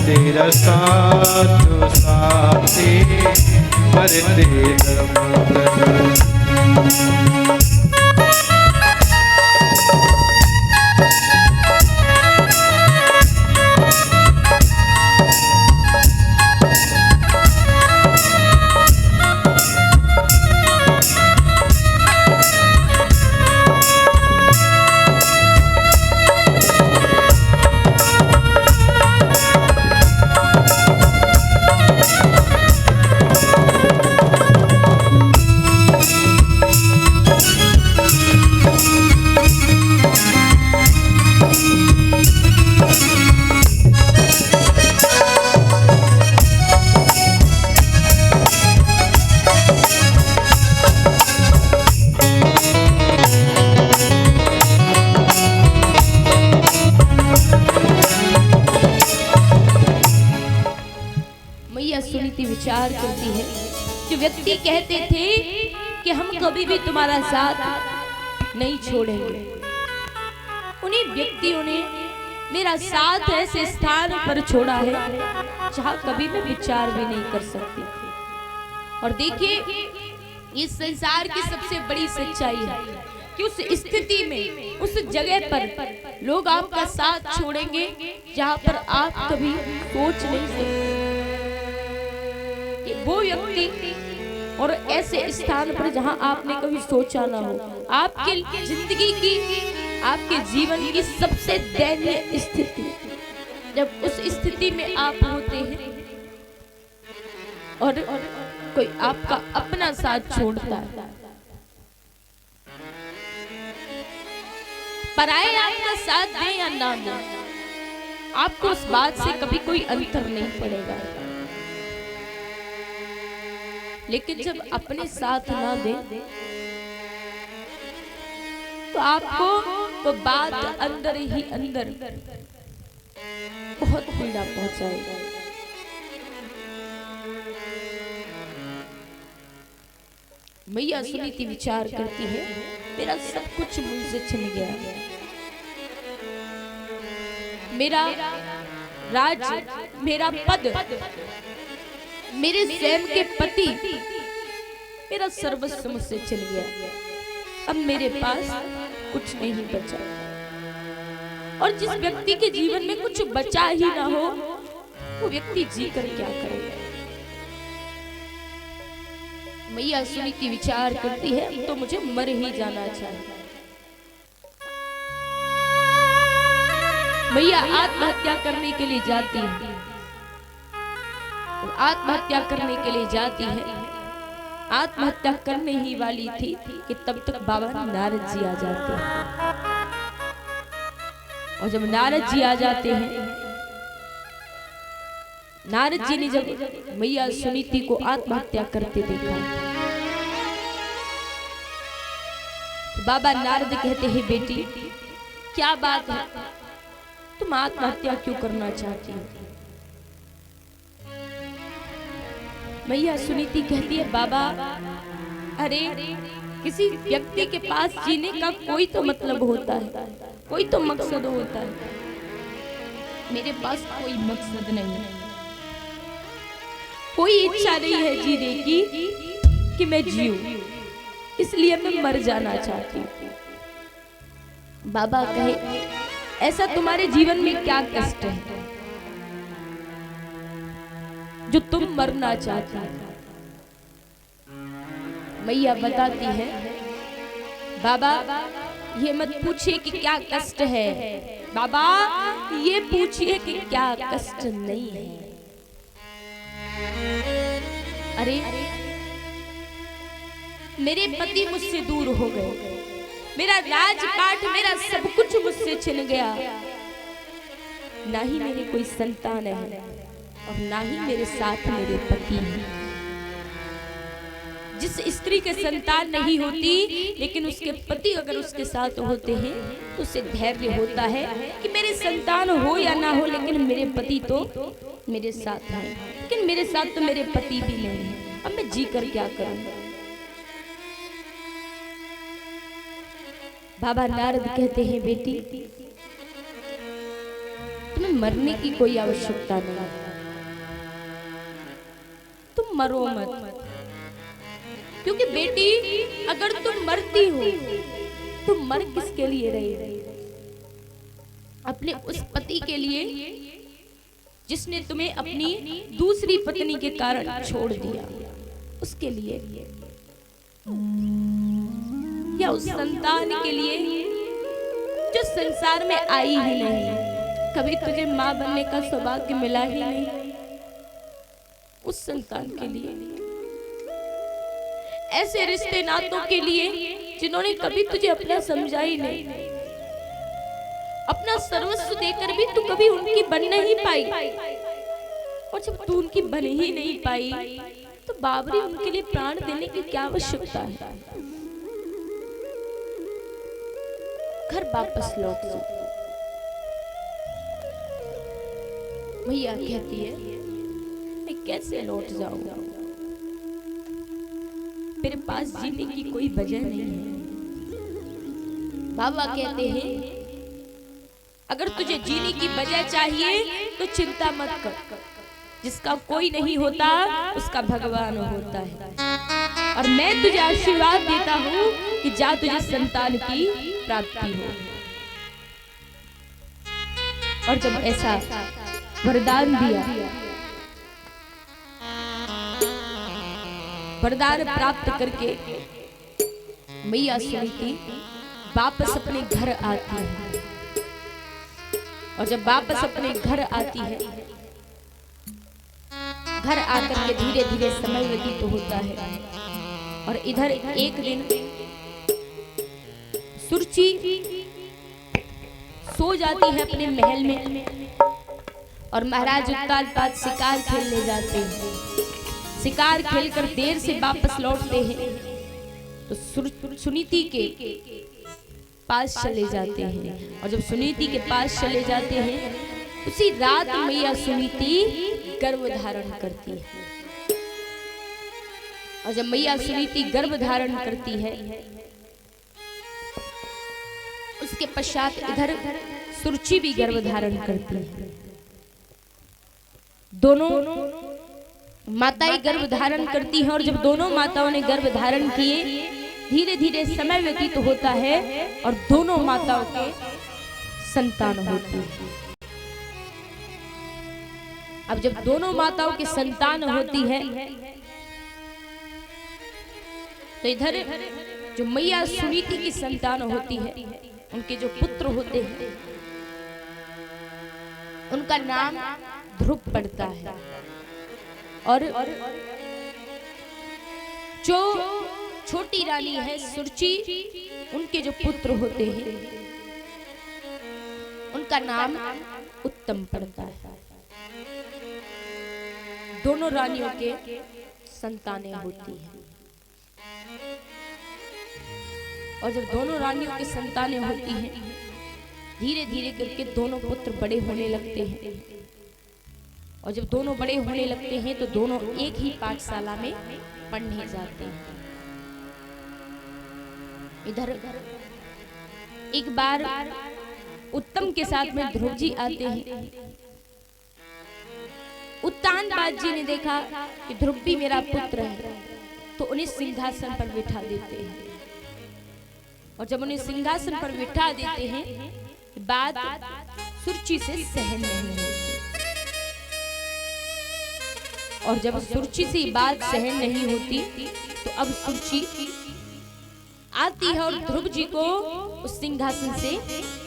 तेरा साथ हो साथी मरते दम तक। सुनीति विचार करती है जो व्यक्ति कहते थे कि हम कभी भी तुम्हारा साथ नहीं छोड़ेंगे, उन्हीं व्यक्तियों ने मेरा साथ ऐसे स्थान पर छोड़ा है जहां कभी मैं विचार भी नहीं कर सकती। और देखिए इस संसार की सबसे बड़ी सच्चाई है कि उस स्थिति में, उस जगह पर लोग आपका साथ छोड़ेंगे जहां पर आप कभी सोच नहीं सकते। वो व्यक्ति और ऐसे स्थान पर जहां आपने कभी सोचा ना हो, आपकी जिंदगी की, आपके जीवन की सबसे दयनीय स्थिति, जब उस स्थिति में आप होते हैं और कोई आपका अपना साथ छोड़ता है, पराये आपका साथ दे या ना दे, आपको उस बात से कभी कोई अंतर नहीं पड़ेगा। लेकिन जब अपने साथ ना दे तो आपको वो बात अंदर ही अंदर बहुत पीड़ा पहुंचाएगा। मैया सुनीति विचार करती है मेरा सब कुछ मुझसे छिन गया, मेरा राज्य, मेरा पद, मेरे स्वयं के पति, मेरा सर्वस्व मुझसे चल गया। अब मेरे पास कुछ नहीं बचा। और जिस व्यक्ति के जीवन में कुछ बचा ही ना हो, वो व्यक्ति जी कर क्या करेगा? मैया सुनीति विचार करती है, तो मुझे मर ही जाना चाहिए। मैया आत्महत्या करने के लिए जाती है। आत्महत्या करने के लिए जाती है। आत्महत्या करने ही वाली थी कि तब तक बाबा नारद जी आ जाते हैं। और जब नारद जी आ जाते हैं, नारद जी ने जब मैया सुनीति को आत्महत्या करते देखा, तो बाबा नारद कहते हैं, बेटी क्या बात है, तुम आत्महत्या क्यों करना चाहती हो? मैया सुनीति कहती है, बाबा अरे किसी व्यक्ति के पास जीने का कोई तो मतलब होता है, कोई तो मकसद होता है। मेरे पास कोई मकसद नहीं है, कोई इच्छा नहीं है जीने की कि मैं जीऊं, इसलिए मैं मर जाना चाहती हूँ। बाबा कहे, ऐसा तुम्हारे जीवन में क्या कष्ट है जो तुम मरना चाहती हो? मैया बताती है, बाबा ये मत पूछिए कि क्या कष्ट है, बाबा ये पूछिए कि क्या कष्ट नहीं है। अरे मेरे पति मुझसे दूर हो गए, मेरा राजपाट, मेरा सब कुछ मुझसे छिन गया, ना ही मेरी कोई संतान है और ना ही मेरे साथ मेरे पति हैं। जिस स्त्री के संतान नहीं होती लेकिन उसके पति अगर उसके साथ होते हैं तो उसे धैर्य होता है कि मेरे संतान हो या ना हो लेकिन मेरे पति तो मेरे साथ हैं। लेकिन मेरे साथ तो मेरे पति भी नहीं है, अब मैं जी कर क्या करूंगा? बाबा नारद कहते हैं, बेटी तुम्हें मरने की कोई आवश्यकता नहीं, तुम मरो मत। क्योंकि बेटी अगर तुम मरती हो तो मर किसके लिए रही? अपने उस पति के लिए जिसने तुम्हें अपनी दूसरी पत्नी के कारण छोड़ दिया, उसके लिए, या उस संतान के लिए जो संसार में आई ही नहीं, कभी तुझे मां बनने का सौभाग्य मिला ही नहीं, उस संतान के लिए, ऐसे रिश्ते नातों के लिए जिन्होंने कभी तुझे अपना समझा ही नहीं, अपना सर्वस्व देकर भी तू कभी उनकी बन नहीं पाई। और जब तू उनकी बन ही नहीं पाई तो बाबरी उनके लिए प्राण देने की क्या आवश्यकता है? घर वापस लौट जा। भैया कहती है, मैं कैसे लौट जाऊंगा? मेरे पास जीने की कोई वजह नहीं है। बाबा कहते हैं, अगर तुझे जीने की वजह चाहिए तो चिंता मत कर, जिसका कोई नहीं होता उसका भगवान होता है। और मैं तुझे आशीर्वाद देता हूँ कि जा तुझे संतान की प्राप्ति हो। और जब ऐसा वरदान दिया, वरदान प्राप्त करके मैया सुनीति वापस अपने घर आती है। और जब वापस अपने घर आती है, घर आकर के धीरे धीरे समय व्यतीत होता है। और इधर एक दिन सुरुचि सो जाती है अपने महल में और महाराज उत्तालपाद शिकार खेलने जाते हैं। शिकार खेलकर देर से वापस लौटते हैं तो सुनीति के पास चले जाते हैं। और जब सुनीति के पास चले जाते हैं उसी रात मैया सुनीति गर्भ धारण करती है। और जब मैया सुनीति गर्भ धारण करती है उसके पश्चात इधर सुरुचि भी गर्भ धारण करती है। दोनों माताएं गर्भ धारण करती हैं और जब दोनों माताओं ने गर्भ धारण किए, धीरे धीरे समय व्यतीत होता है और दोनों माताओं के संतान होती है। अब जब दोनों माताओं की संतान होती है तो इधर जो मैया सुनीति की संतान होती है, उनके जो पुत्र होते हैं उनका नाम ध्रुव पड़ता है। और जो छोटी रानी है सुरुचि, उनके जो पुत्र होते हैं उनका नाम उत्तम पड़ता है। दोनों रानियों के संतानें होती हैं और जब दोनों रानियों की संतानें होती हैं, धीरे धीरे करके दोनों पुत्र बड़े होने लगते हैं और जब दोनों बड़े होने लगते हैं तो दोनों एक ही पाठशाला में पढ़ने जाते हैं। इधर एक बार उत्तम के साथ में ध्रुव जी आते हैं। उत्तानपाद जी ने देखा कि ध्रुव भी मेरा पुत्र है तो उन्हें सिंहासन पर बिठा देते हैं और जब उन्हें सिंहासन पर बिठा देते हैं, बात सुरुचि से सहन नहीं होती और जब सुरुचि से बात सहन नहीं होती तो अब सुरुचि आती है और ध्रुव जी को उस सिंहासन से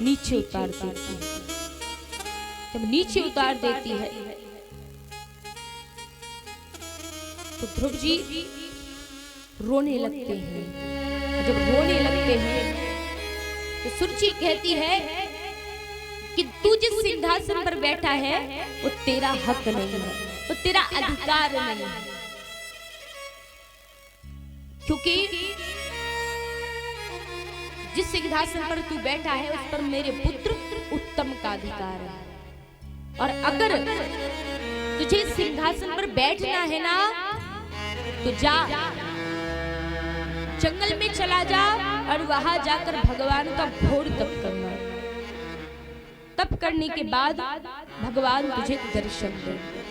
नीचे उतार देती है। जब नीचे उतार देती है तो ध्रुव जी रोने लगते हैं। जब रोने लगते हैं तो सुरुचि कहती है कि तू जिस सिंहासन पर बैठा है वो तेरा हक नहीं है, वो तेरा अधिकार नहीं है, क्योंकि जिस सिंहासन पर तू बैठा है उस पर मेरे पुत्र उत्तम का अधिकार है। और अगर तुझे सिंहासन पर बैठना है ना तो जा जंगल में चला जा और वहां जाकर भगवान का घोर तप करना। तप करने के बाद भगवान तुझे दर्शन देंगे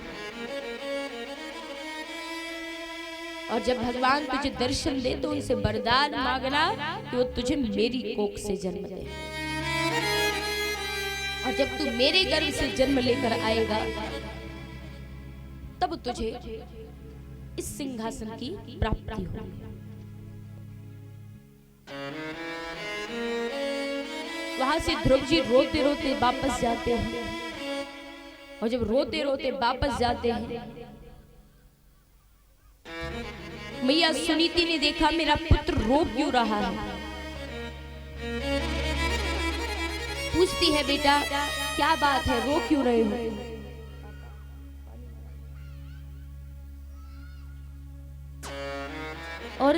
और जब भगवान तुझे दर्शन दे तो उनसे वरदान मांगना कि वो तुझे मेरी कोख से जन्म दे। और जब तू मेरे गर्भ से जन्म लेकर आएगा तब तुझे इस सिंहासन की प्राप्ति होगी। वहां से ध्रुव जी रोते रोते वापस जाते हैं और जब रोते रोते वापस जाते हैं, मैया सुनीति ने देखा मेरा पुत्र रो क्यों रहा है। पूछती है बेटा क्या बात है, रो क्यों रहे हो? और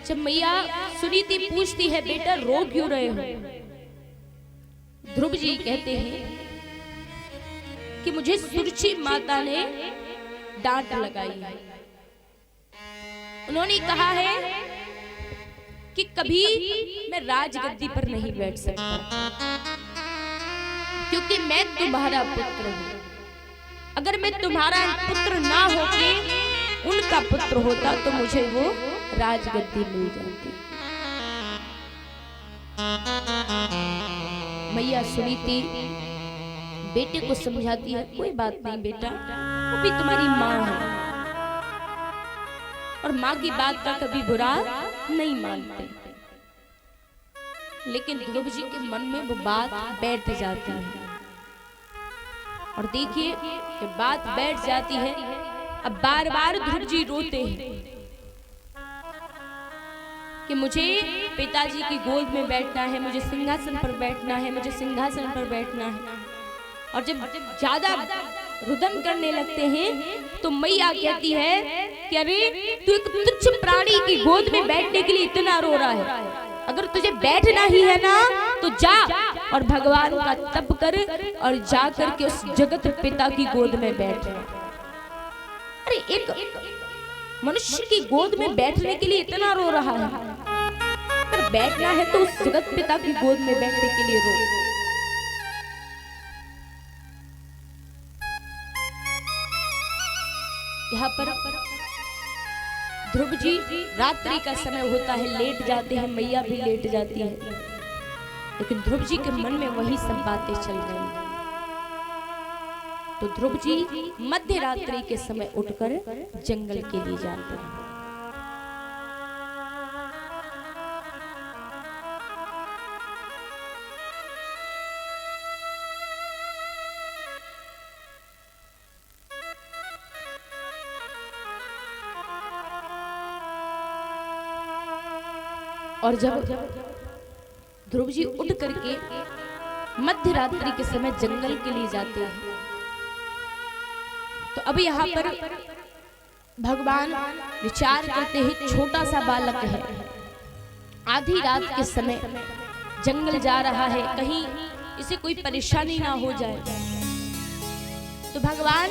जब मैया सुनीति पूछती है बेटा रो क्यों रहे हो, ध्रुव जी कहते हैं कि मुझे सुरुचि माता ने डांट लगाई है। उन्होंने कहा है कि कभी मैं राजगद्दी पर नहीं बैठ सकता क्योंकि मैं तुम्हारा पुत्र हूं। अगर मैं तुम्हारा पुत्र ना होके उनका पुत्र होता तो मुझे वो राजगद्दी मिल जाती। मैया सुनीति बेटे को समझाती है कोई बात नहीं बेटा, वो भी तुम्हारी माँ है और माँ की बात का कभी बुरा नहीं मानते। लेकिन ध्रुव जी के मन में वो बात बैठ जाती है और देखिए जब बात बैठ जाती है अब बार बार ध्रुव जी रोते हैं कि मुझे पिताजी की गोद में बैठना है, मुझे सिंहासन पर बैठना है, मुझे सिंहासन पर बैठना है। और जब ज्यादा रुदन करने लगते हैं तो मैया कहती है कि अरे तू एक तुच्छ प्राणी की गोद में बैठने के लिए इतना रो रहा है, अगर तुझे बैठना ही है ना तो जा और भगवान का तप कर और जा करके उस जगत पिता की गोद में बैठ। अरे एक मनुष्य की गोद में बैठने के लिए इतना रो रहा है, अगर बैठना है तो उस जगत पिता की गोद में बैठने के लिए रो। यहाँ पर ध्रुव जी रात्रि का समय होता है, लेट जाते हैं, मैया भी लेट जाती है, लेकिन ध्रुव जी के मन में वही सब बातें चल रही हैं। तो ध्रुव जी मध्य रात्रि के समय उठकर जंगल के लिए जाते हैं। और जब ध्रुव जी उठ करके मध्य रात्रि के समय जंगल के लिए जाते हैं, तो अब यहाँ पर भगवान विचार करते हैं, छोटा सा बालक है, आधी रात के समय जंगल जा रहा है, कहीं इसे कोई परेशानी ना हो जाए। तो भगवान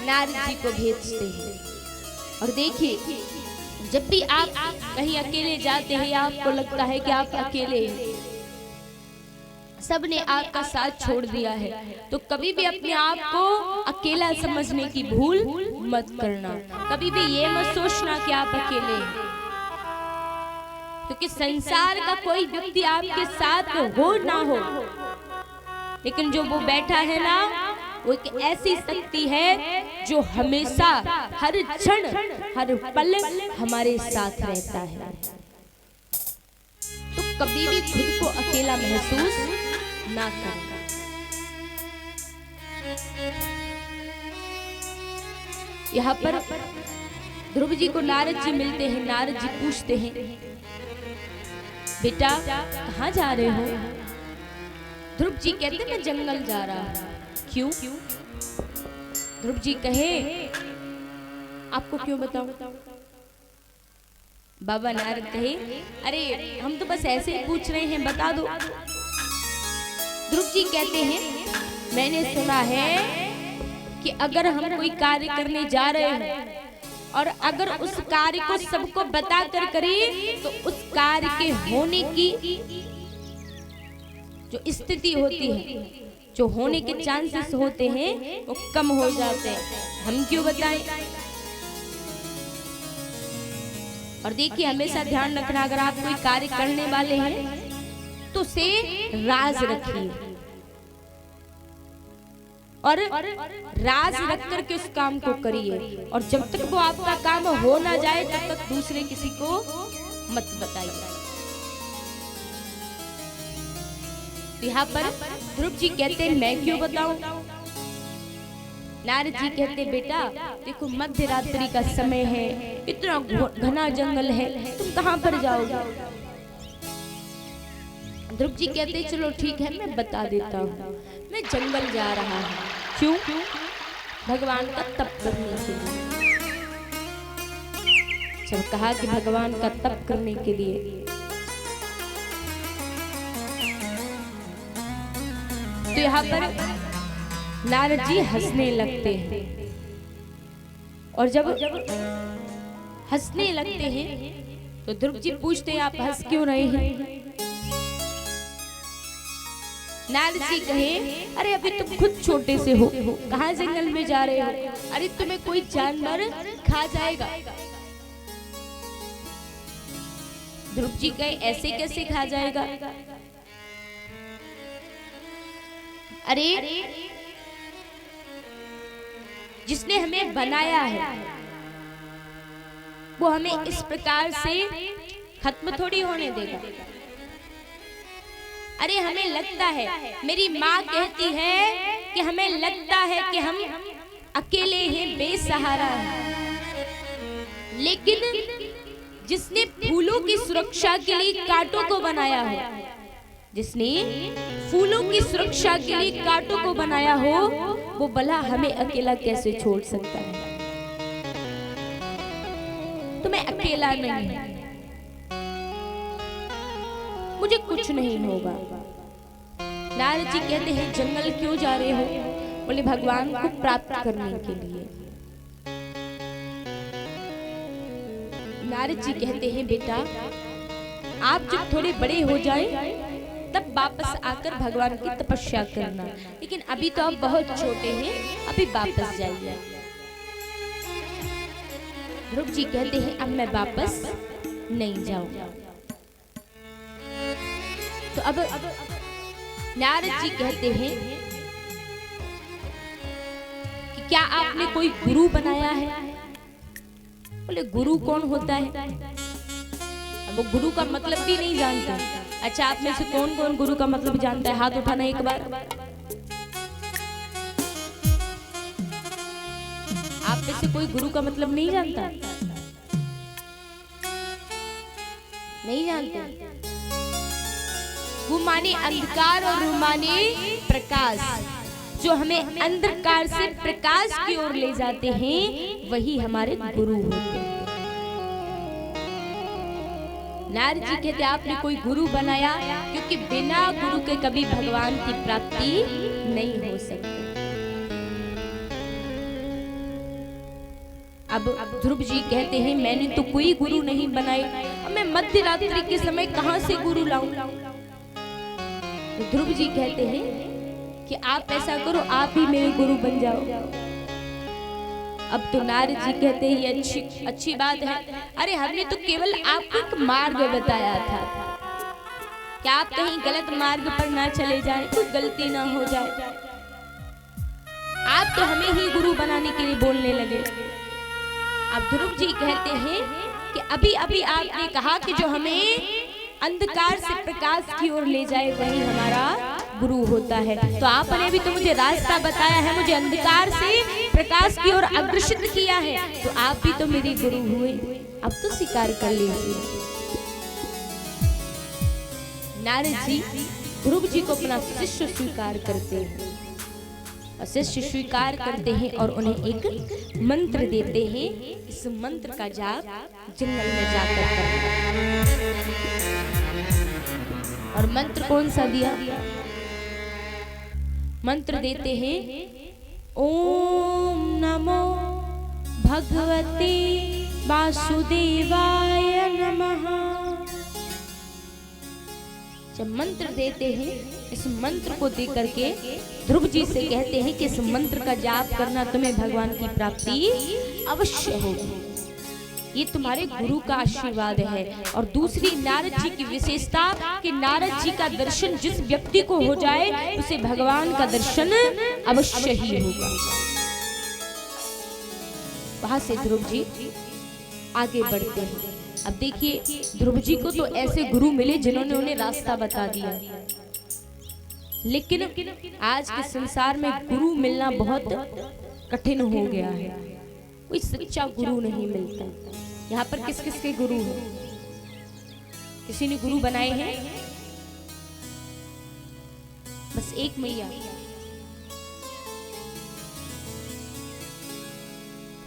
नारद जी को भेजते हैं। और देखिए, जब भी आप कहीं अकेले जाते हैं, आपको लगता है कि आप अकेले हैं, सबने आपका साथ छोड़ दिया है, तो कभी भी अपने आप को अकेला समझने की भूल मत करना। कभी भी ये मत सोचना कि आप अकेले हैं, क्योंकि संसार का कोई व्यक्ति आपके साथ हो ना हो, लेकिन जो वो बैठा है ना, वो एक ऐसी शक्ति है जो हमेशा हर क्षण हर पल हमारे साथ रहता है। तो कभी भी खुद को अकेला महसूस ना करें। यहाँ पर ध्रुव जी को नारद जी मिलते हैं। नारद जी पूछते हैं, बेटा कहाँ जा रहे हो? ध्रुव जी कहते मैं जंगल जा रहा हूँ। क्यों? ध्रुव जी कहे, आपको क्यों बताऊं? बाबा नारद कहे, अरे हम तो बस ऐसे ही पूछ रहे हैं, बता दो। ध्रुव जी कहते हैं, मैंने सुना है कि अगर हम कोई कार्य करने जा रहे हैं और अगर उस कार्य को सबको बताकर करें, तो उस कार्य के होने की जो स्थिति होती है, जो होने के चांसेस होते हैं, वो कम हो जाते हैं। हम क्यों बताएं? और देखिए, हमेशा ध्यान रखना, अगर आप कोई कार्य करने वाले हैं तो उसे राज रखिए, और राज रख करके उस काम को करिए। और जब तक वो आपका काम हो ना जाए, तब तक दूसरे किसी को मत बताइए। यहाँ पर ध्रुव जी कहते हैं, मैं क्यों बताऊं? नारद जी कहते, बेटा देखो, मध्य रात्रि का समय है, इतना घना जंगल है, तुम कहाँ पर जाओगे? ध्रुव जी कहते, चलो ठीक है, मैं बता देता हूँ, मैं जंगल जा रहा हूँ। क्यों? भगवान का तप करने के लिए। जब कहा कि भगवान का तप करने के लिए, तो यहाँ पर नारद जी हंसने लगते हैं। और जब हंसने लगते हैं तो ध्रुव जी पूछते हैं, आप हंस क्यों रहे हैं? नारद जी कहे, अरे अभी तुम खुद छोटे से हो, कहाँ जंगल में जा रहे हो? अरे तुम्हें कोई जानवर खा जाएगा। ध्रुव जी कहे, ऐसे कैसे खा जाएगा? अरे जिसने हमें बनाया है, वो हमें इस प्रकार से खत्म थोड़ी होने देगा। अरे हमें लगता है, मेरी माँ कहती है कि हमें लगता है कि हम अकेले हैं, बेसहारा हैं, लेकिन जिसने फूलों की सुरक्षा के लिए कांटों को बनाया हो, जिसने फूलों की सुरक्षा के लिए कांटों को बनाया हो, वो भला हमें अकेला कैसे छोड़ सकता है? तो मैं अकेला नहीं हूं, मुझे कुछ नहीं होगा। नारद जी कहते हैं, जंगल क्यों जा रहे हो? बोले, भगवान को प्राप्त करने के लिए। नारद जी कहते हैं, बेटा आप जब थोड़े बड़े हो जाएं, तब वापस आकर भगवान की तपस्या करना, लेकिन अभी तो आप बहुत छोटे हैं, अभी वापस जाइए। ध्रुव जी कहते हैं अब मैं वापस नहीं जाऊंगा। तो अब नारद जी कहते हैं कि क्या आपने कोई गुरु बनाया है? बोले गुरु कौन होता है? अब वो गुरु का मतलब भी नहीं जानता। अच्छा, आप में से कौन कौन गुरु का मतलब जानता है? हाथ उठाना एक बार। आप में से कोई गुरु का मतलब नहीं जानता? नहीं जानते? वो माने अंधकार और वो माने प्रकाश। जो हमें अंधकार से प्रकाश की ओर ले जाते हैं वही हमारे गुरु होते हैं। नारद जी कहते आपने कोई गुरु बनाया, क्योंकि बिना गुरु के कभी भगवान की प्राप्ति नहीं हो सकती। अब ध्रुव जी कहते हैं मैंने तो कोई गुरु नहीं बनाए, अब मैं मध्य रात्रि के समय कहां से गुरु लाऊं? तो ध्रुव जी कहते हैं कि आप ऐसा करो, आप ही मेरे गुरु बन जाओ। अब तो नारद जी कहते हैं ये अच्छी बात है। अरे हमने तो केवल आपको एक मार्ग बताया था, क्या आप कहीं गलत मार्ग पर ना चले जाएं, कोई गलती ना हो जाए। आप तो हमें ही गुरु बनाने के लिए बोलने लगे। अब ध्रुव जी कहते हैं कि अभी अभी आपने कहा कि जो हमें अंधकार से प्रकाश की ओर ले जाए वही हमारा गुरु होता है। तो आपने भी तो मुझे रास्ता बताया है, मुझे अंधकार से प्रकाश की ओर अग्रसित किया है, तो आप भी तो मेरे गुरु हुए। अब तो स्वीकार कर लीजिए। नारद जी ध्रुव जी को अपना शिष्य स्वीकार करते हैं, और शिष्य स्वीकार करते हैं और उन्हें एक मंत्र देते हैं। इस मंत्र का जाप जंगल में जाकर करना। और मंत्र कौन सा दिया? मंत्र देते हैं ओम नमो भगवते वासुदेवाय नमः। जब मंत्र देते हैं, इस मंत्र को दे करके ध्रुव जी से कहते हैं कि इस मंत्र का जाप करना, तुम्हें भगवान की प्राप्ति अवश्य होगी। ये तुम्हारे गुरु का आशीर्वाद है। और दूसरी नारद जी की विशेषता कि नारद जी का दर्शन जिस व्यक्ति को हो जाए उसे भगवान का दर्शन अवश्य ही होगा। वहां से ध्रुव जी आगे बढ़ते हैं। अब देखिए ध्रुव जी को तो ऐसे गुरु मिले जिन्होंने उन्हें रास्ता बता दिया, लेकिन आज के संसार में गुरु मिलना बहुत कठिन हो गया है। कोई सच्चा गुरु नहीं मिलता। यहाँ पर किस किस के गुरु हैं? किसी ने गुरु बनाए हैं? बस एक मैया।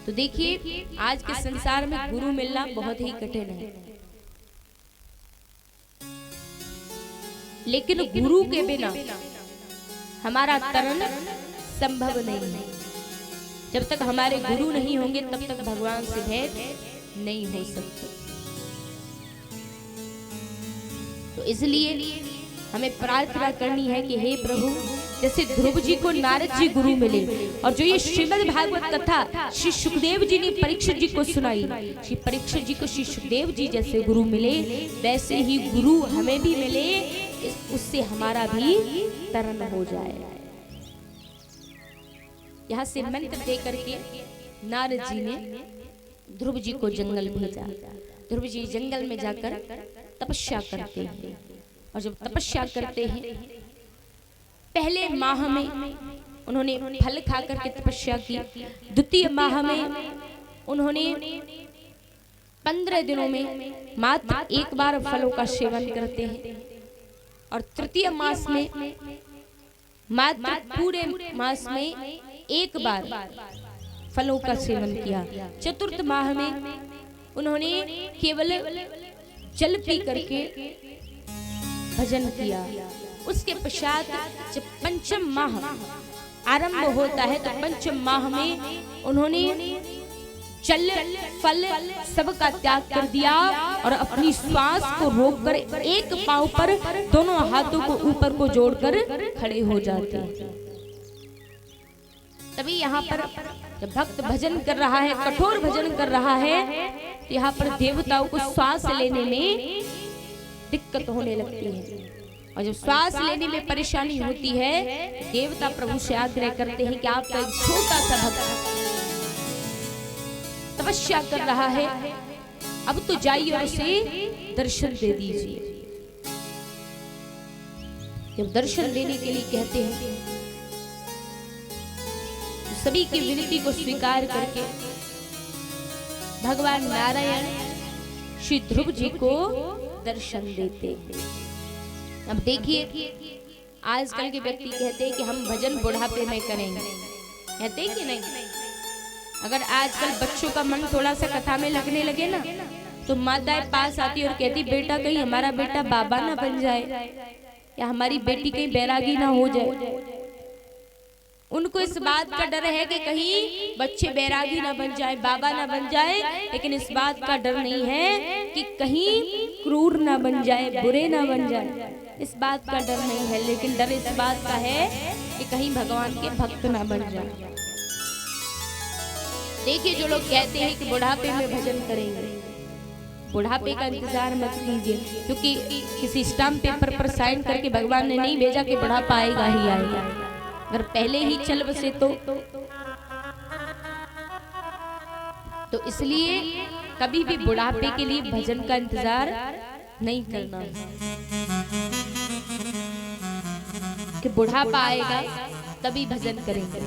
तो देखिए आज के संसार में गुरु मिलना बहुत ही कठिन है, लेकिन गुरु के बिना हमारा तरण संभव नहीं है। जब तक हमारे गुरु नहीं होंगे तब तक भगवान से भेंट नहीं हो सकती। तो इसलिए हमें प्रार्थना करनी है कि हे प्रभु, जैसे ध्रुव जी को नारद जी गुरु मिले, और जो ये श्रीमद् भागवत कथा श्री सुखदेव जी ने परीक्षित जी को सुनाई, श्री परीक्षित जी को श्री सुखदेव जी जैसे गुरु मिले, वैसे ही गुरु हमें भी मिले, उससे हमारा भी तरण हो जाए। यहाँ से मंत्र दे करके नारद जी ने ध्रुव जी को जंगल भेजा। ध्रुव जी जंगल में जाकर तपस्या करते हैं, और जब तपस्या करते हैं, पहले माह में उन्होंने फल खा करके तपस्या की, द्वितीय माह में उन्होंने 15 दिनों में मात्र एक बार फलों का सेवन करते हैं, और तृतीय मास में मात्र पूरे मास में एक बार फलों का सेवन किया। चतुर्थ माह में उन्होंने केवल जल पी करके भजन किया। उसके पश्चात जब पंचम माह आरंभ होता है, तो पंचम माह में उन्होंने जल फल सबका त्याग कर दिया और अपनी श्वास को रोककर एक पांव पर दोनों हाथों को ऊपर को जोड़कर खड़े हो जाते हैं। तभी यहाँ पर जब भक्त भजन कर रहा है, कठोर भजन कर रहा है, तो यहाँ पर देवताओं को श्वास लेने में दिक्कत होने लगती है। और जब श्वास लेने में परेशानी होती है, देवता प्रभु से आग्रह करते हैं कि आपका एक छोटा सा भक्त तपस्या कर रहा है, अब तो जाइए और उसे दर्शन दे दीजिए। जब दर्शन देने के लिए कहते हैं, तो सभी की विनती को स्वीकार करके भगवान नारायण श्री ध्रुव जी को दर्शन देते हैं। अब देखिए, आजकल के व्यक्ति कहते हैं कि हम भजन बुढ़ापे में करेंगे, कहते हैं कि नहीं? अगर आजकल बच्चों का मन थोड़ा सा कथा में लगने लगे ना, तो माताएं पास आती और कहती, बेटा कहीं हमारा बेटा बाबा ना बन जाए, या हमारी बेटी कहीं बैरागी ना हो जाए। उनको इस बात का डर है कि कहीं बच्चे बैरागी ना बन जाए, बाबा ना बन जाए, लेकिन इस बात का डर नहीं है कि कहीं क्रूर ना बन जाए, बुरे ना बन जाए। इस बात का डर नहीं है, लेकिन डर इस बात का है कि कहीं भगवान के भक्त ना बन जाए। देखिए, जो लोग कहते हैं कि बुढ़ापे में भजन करेंगे, बुढ़ापे का इंतजार मत कीजिए, क्योंकि किसी स्टाम्प पेपर पर साइन करके भगवान ने नहीं भेजा कि बुढ़ापा आएगा ही आएगा। अगर पहले ही चल बसे तो इसलिए कभी भी बुढ़ापे के लिए भजन का इंतजार नहीं करना कि बुढ़ापा आएगा तभी भजन करेंगे,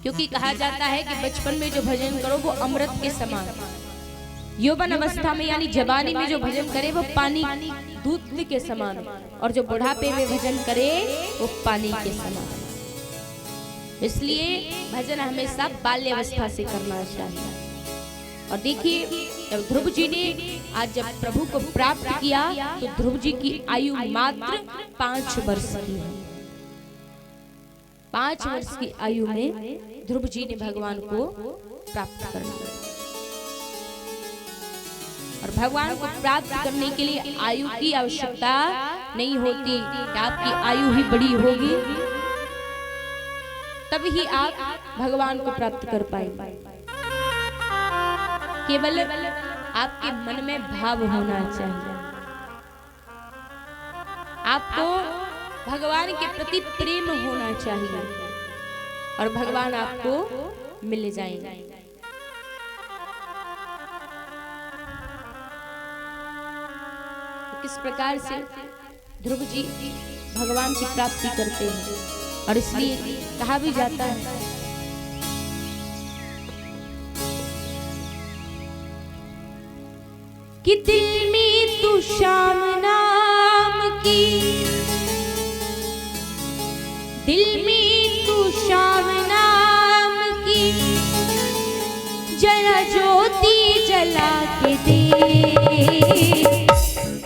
क्योंकि कहा जाता है कि बचपन में जो भजन करो वो अमृत के समान, यौवन अवस्था में यानी जवानी में जो भजन करे वो पानी दूध के समान, और जो बुढ़ापे में भजन करे वो पानी के समान। इसलिए भजन हमेशा बाल्यावस्था से करना चाहिए। और देखिए, जब ध्रुव जी ने आज जब प्रभु को प्राप्त किया, तो ध्रुव जी की आयु मात्र 5 वर्ष की है। 5 वर्ष की आयु में ध्रुव जी ने भगवान को प्राप्त कर लिया। और भगवान को प्राप्त करने के लिए आयु की आवश्यकता नहीं होती कि आपकी आयु ही बड़ी होगी तभी ही आप भगवान को प्राप्त कर पाएंगे। केवल आपके मन में भाव होना चाहिए, आपको भगवान के प्रति प्रेम होना चाहिए, और भगवान आपको मिल जाएंगे। किस प्रकार से ध्रुव जी भगवान की प्राप्ति करते हैं, और इसलिए कहा भी जाता है कि दिल में तू श्याम नाम की, दिल में तू श्याम नाम की, जरा ज्योति जला के दे,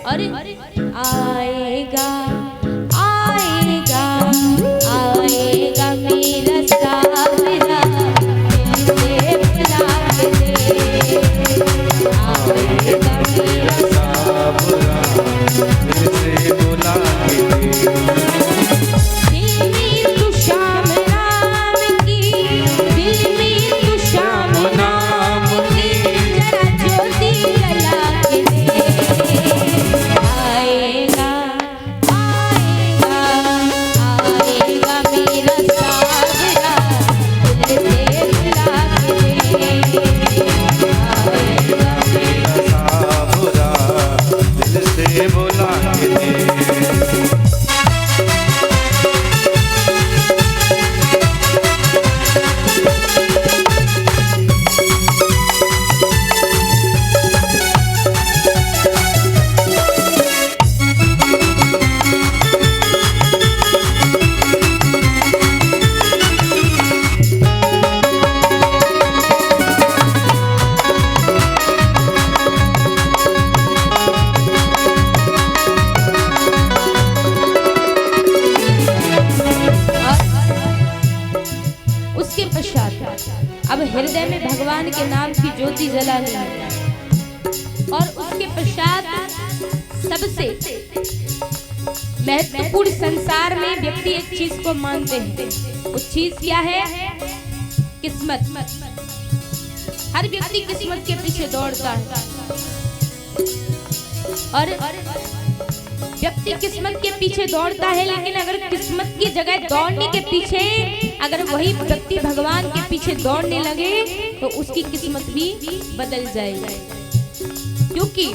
और आएगा आएगा आएगा मेरा सावरा, दिल से बुला के दे, आएगा मेरा सावरा, दिल से बुला के दे। दिल में तू श्याम नाम की, दिल में तू श्याम नाम की, जरा ज्योति जला के दे, आएगा आएगा आएगा मेरा सावरा, दिल से बुला के दे, आएगा मेरा सावरा, दिल से बुला के दे। उसके पश्चात अब हृदय में भगवान के नाम की ज्योति जलानी है, और उसके पश्चात सबसे महत्वपूर्ण संसार में व्यक्ति एक चीज को मानते हैं, उस चीज क्या है? किस्मत। हर व्यक्ति किस्मत के पीछे दौड़ता है और व्यक्ति किस्मत के पीछे दौड़ता है, लेकिन अगर किस्मत की जगह दौड़ने के पीछे अगर वही व्यक्ति भगवान के पीछे दौड़ने लगे तो उसकी किस्मत भी बदल जाएगी। क्योंकि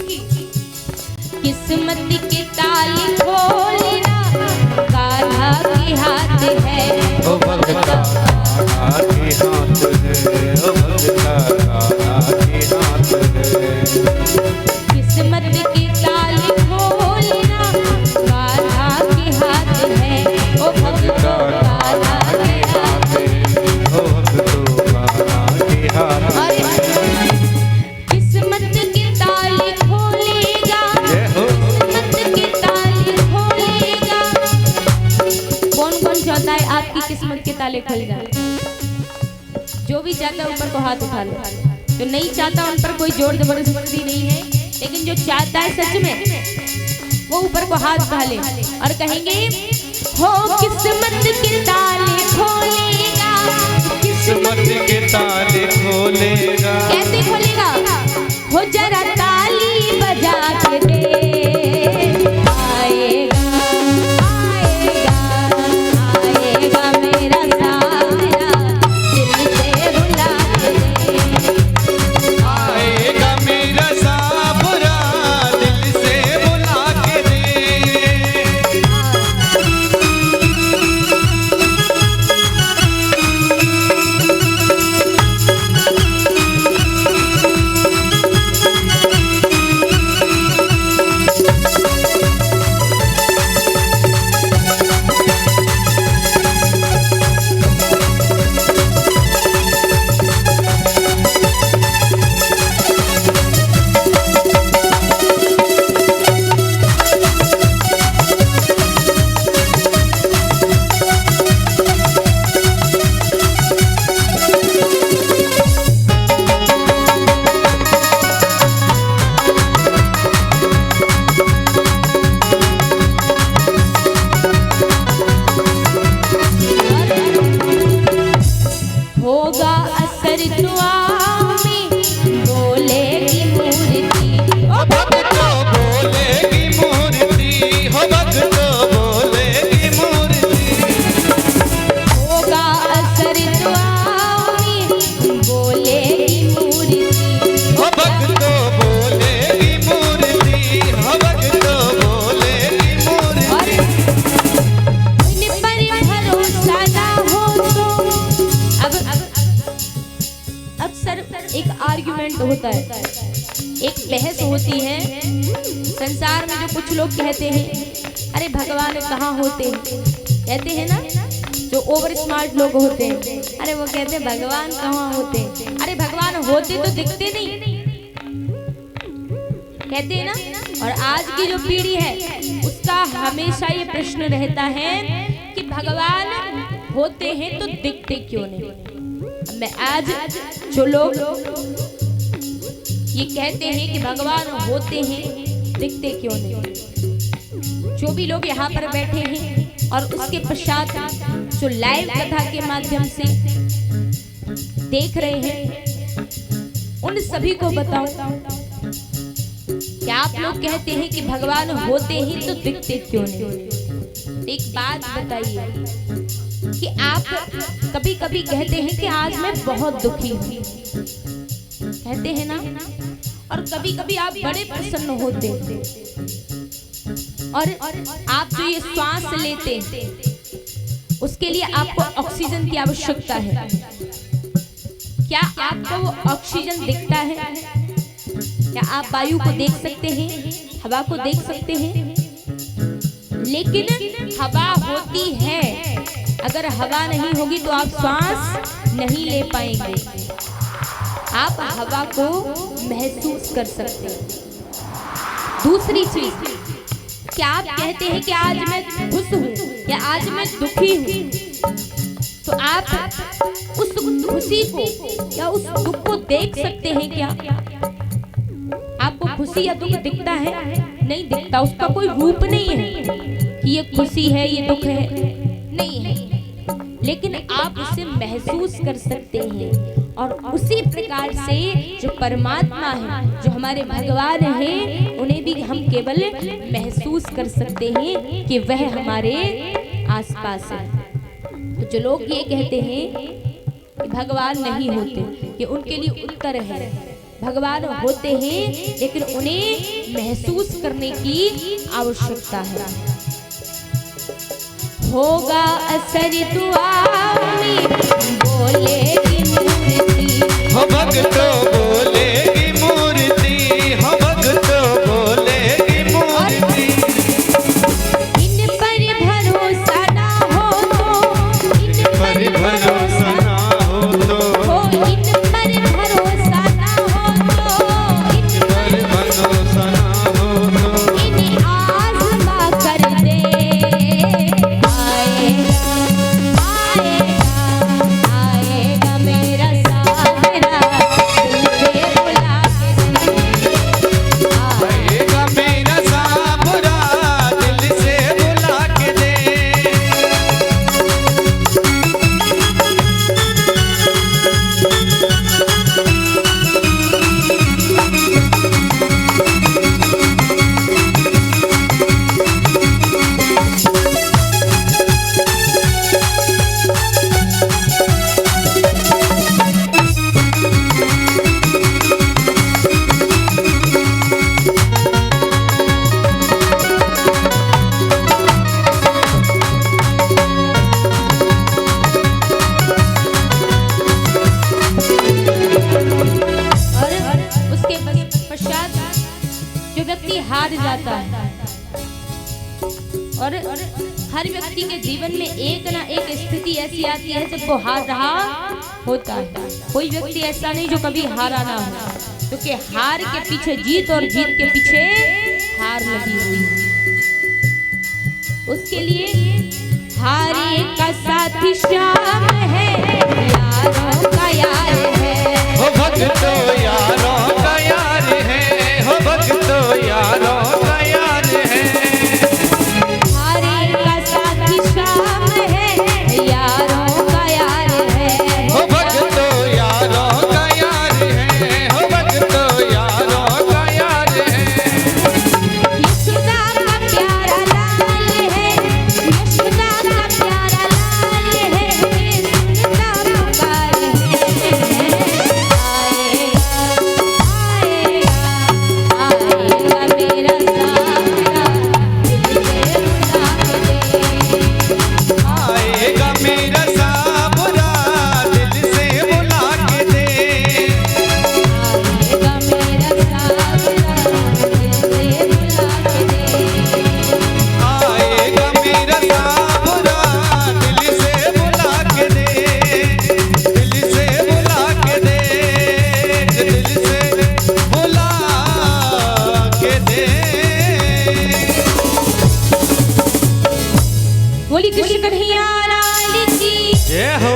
किस्मत के ताले खोलना कान्हा के हाथ है, ओ भगता कान्हा के हाथ है, ओ भगता कान्हा के हाथ है। किस्मत के ताले खोलना कान्हा के हाथ है, ओ भगता कान्हा के हाथ है, ओ भगतो कान्हा के हाथ है। किस्मत के ताले खोलेगा, किस्मत के ताले खोलेगा। कौन कौन चाहता है आपकी किस्मत के ताले खुल जाए? जो भी चाहता है ऊपर को हाथ उठा लो। जो नहीं चाहता उन पर कोई जोर जबरदस्ती नहीं है, लेकिन जो चाहता है सच में वो ऊपर को हाथ उठा ले और कहेंगे हो किस्मत के ताले खोलेगा, किस्मत के ताले खोलेगा। कैसे खोलेगा? हो जरा ताली बजा के दे, आएगा आएगा आएगा मेरा सावरा दिल से बुला के दे, आएगा मेरा सावरा दिल से बुला के दे। होगा असर दुआ में बोलेगी मूर्ति, ओ भगतो बोलेगी मूर्ति, हो भगतो बोलेगी मूर्ति। होगा असर दुआ में बोलेगी मूर्ति, हो भगतो बोलेगी मूर्ति, हो भगतो बोलेगी मूर्ति। उन पर भरोसा ना हो तो अब अक्सर एक आर्गुमेंट होता है, एक बहस होती है संसार में। जो कुछ लोग कहते हैं अरे भगवान कहाँ होते हैं, कहते हैं ना, जो ओवर स्मार्ट लोग होते हैं, अरे वो कहते हैं भगवान कहाँ होते हैं, अरे भगवान होते तो दिखते नहीं, कहते हैं ना। और आज की जो पीढ़ी है उसका हमेशा ये प्रश्न रहता है कि भगवान होते हैं तो दिखते क्यों नहीं। मैं आज जो लोग ये कहते हैं कि भगवान होते हैं दिखते क्यों नहीं, जो भी लोग यहाँ पर बैठे हैं और उसके पश्चात जो लाइव कथा के माध्यम से देख रहे हैं, उन सभी को बताओ कि आप लोग कहते हैं कि भगवान होते हैं तो दिखते क्यों नहीं। एक बात बताइए कि आप कभी कभी कहते हैं कि आज मैं बहुत दुखी हूँ, कहते हैं ना, और कभी कभी आप बड़े प्रसन्न होते हैं। और आप जो ये श्वास लेते हैं उसके लिए आपको ऑक्सीजन की आवश्यकता है। क्या आपको वो ऑक्सीजन दिखता है? क्या आप वायु को देख सकते हैं, हवा को देख सकते हैं? लेकिन हवा होती है, अगर हवा नहीं होगी तो आप श्वास नहीं ले पाएंगे। आप हवा को महसूस कर सकते हैं। दूसरी चीज, क्या आप कहते हैं कि आज मैं खुश हूँ या आज मैं दुखी हूँ, तो आप उस खुशी को या उस दुख को देख सकते हैं क्या? आपको खुशी या दुख दिखता है? नहीं दिखता, उसका कोई रूप नहीं है। कि ये खुशी है, ये दुख है, नहीं है, लेकिन आप उसे महसूस कर सकते हैं। और उसी प्रकार से जो परमात्मा है, जो हमारे भगवान हैं, उन्हें भी हम केवल महसूस कर सकते हैं कि वह हमारे आसपास है। तो जो लोग ये कहते हैं कि भगवान नहीं होते, कि उनके लिए उत्तर है, भगवान होते हैं लेकिन उन्हें महसूस करने की आवश्यकता है। होगा असर दुआ में बोलेगी मूर्ति, हो भक्तों बोलेगी मूर्ति, हो भक्तों बोलेगी मूर्ति। इन पर भरोसा ना हो तो, इन पर भरोसा ना हो तो, हो, इन पर भरोसा ना हो तो, इन पर भरोसा ना हो तो, इन्हें आज़मा कर दे। आएगा मेरा सावरा दिल से बुला के दे। आएगा मेरा सावरा दिल से बुला के दे। और उसके पश्चात जो व्यक्ति हार जाता है, और हर व्यक्ति के जीवन में एक ना एक स्थिति ऐसी आती है जब वो हार रहा होता है। कोई व्यक्ति ऐसा नहीं जो कभी हारा ना हो, क्योंकि हार के पीछे जीत और जीत के पीछे हार लगी हुई है। उसके लिए हारे का साथी श्याम है, यारों का यार है। हो भक्तों यारों का यार है, हो भक्तों यारों का यार है। हारे का साथी श्याम है, यारों का यार है। हो भक्तों यारों का यार है, हो भक्तों यारों का यार है। यशोदा का प्यारा लाल है, यशोदा का प्यारा लाल है, सुनता पुकार है। आएगा मेरा सावरा दिल से बुला के दे। आएगा मेरा सावरा दिल से बुला के दे। आएगा मेरा सावरा दिल से बुला के दे। आएगा मेरा सावरा दिल से बुला के दे, दिल से बुला के दे, दिल से बुला के दे। बोली कृष्ण कन्हैया लाल की। जय हो।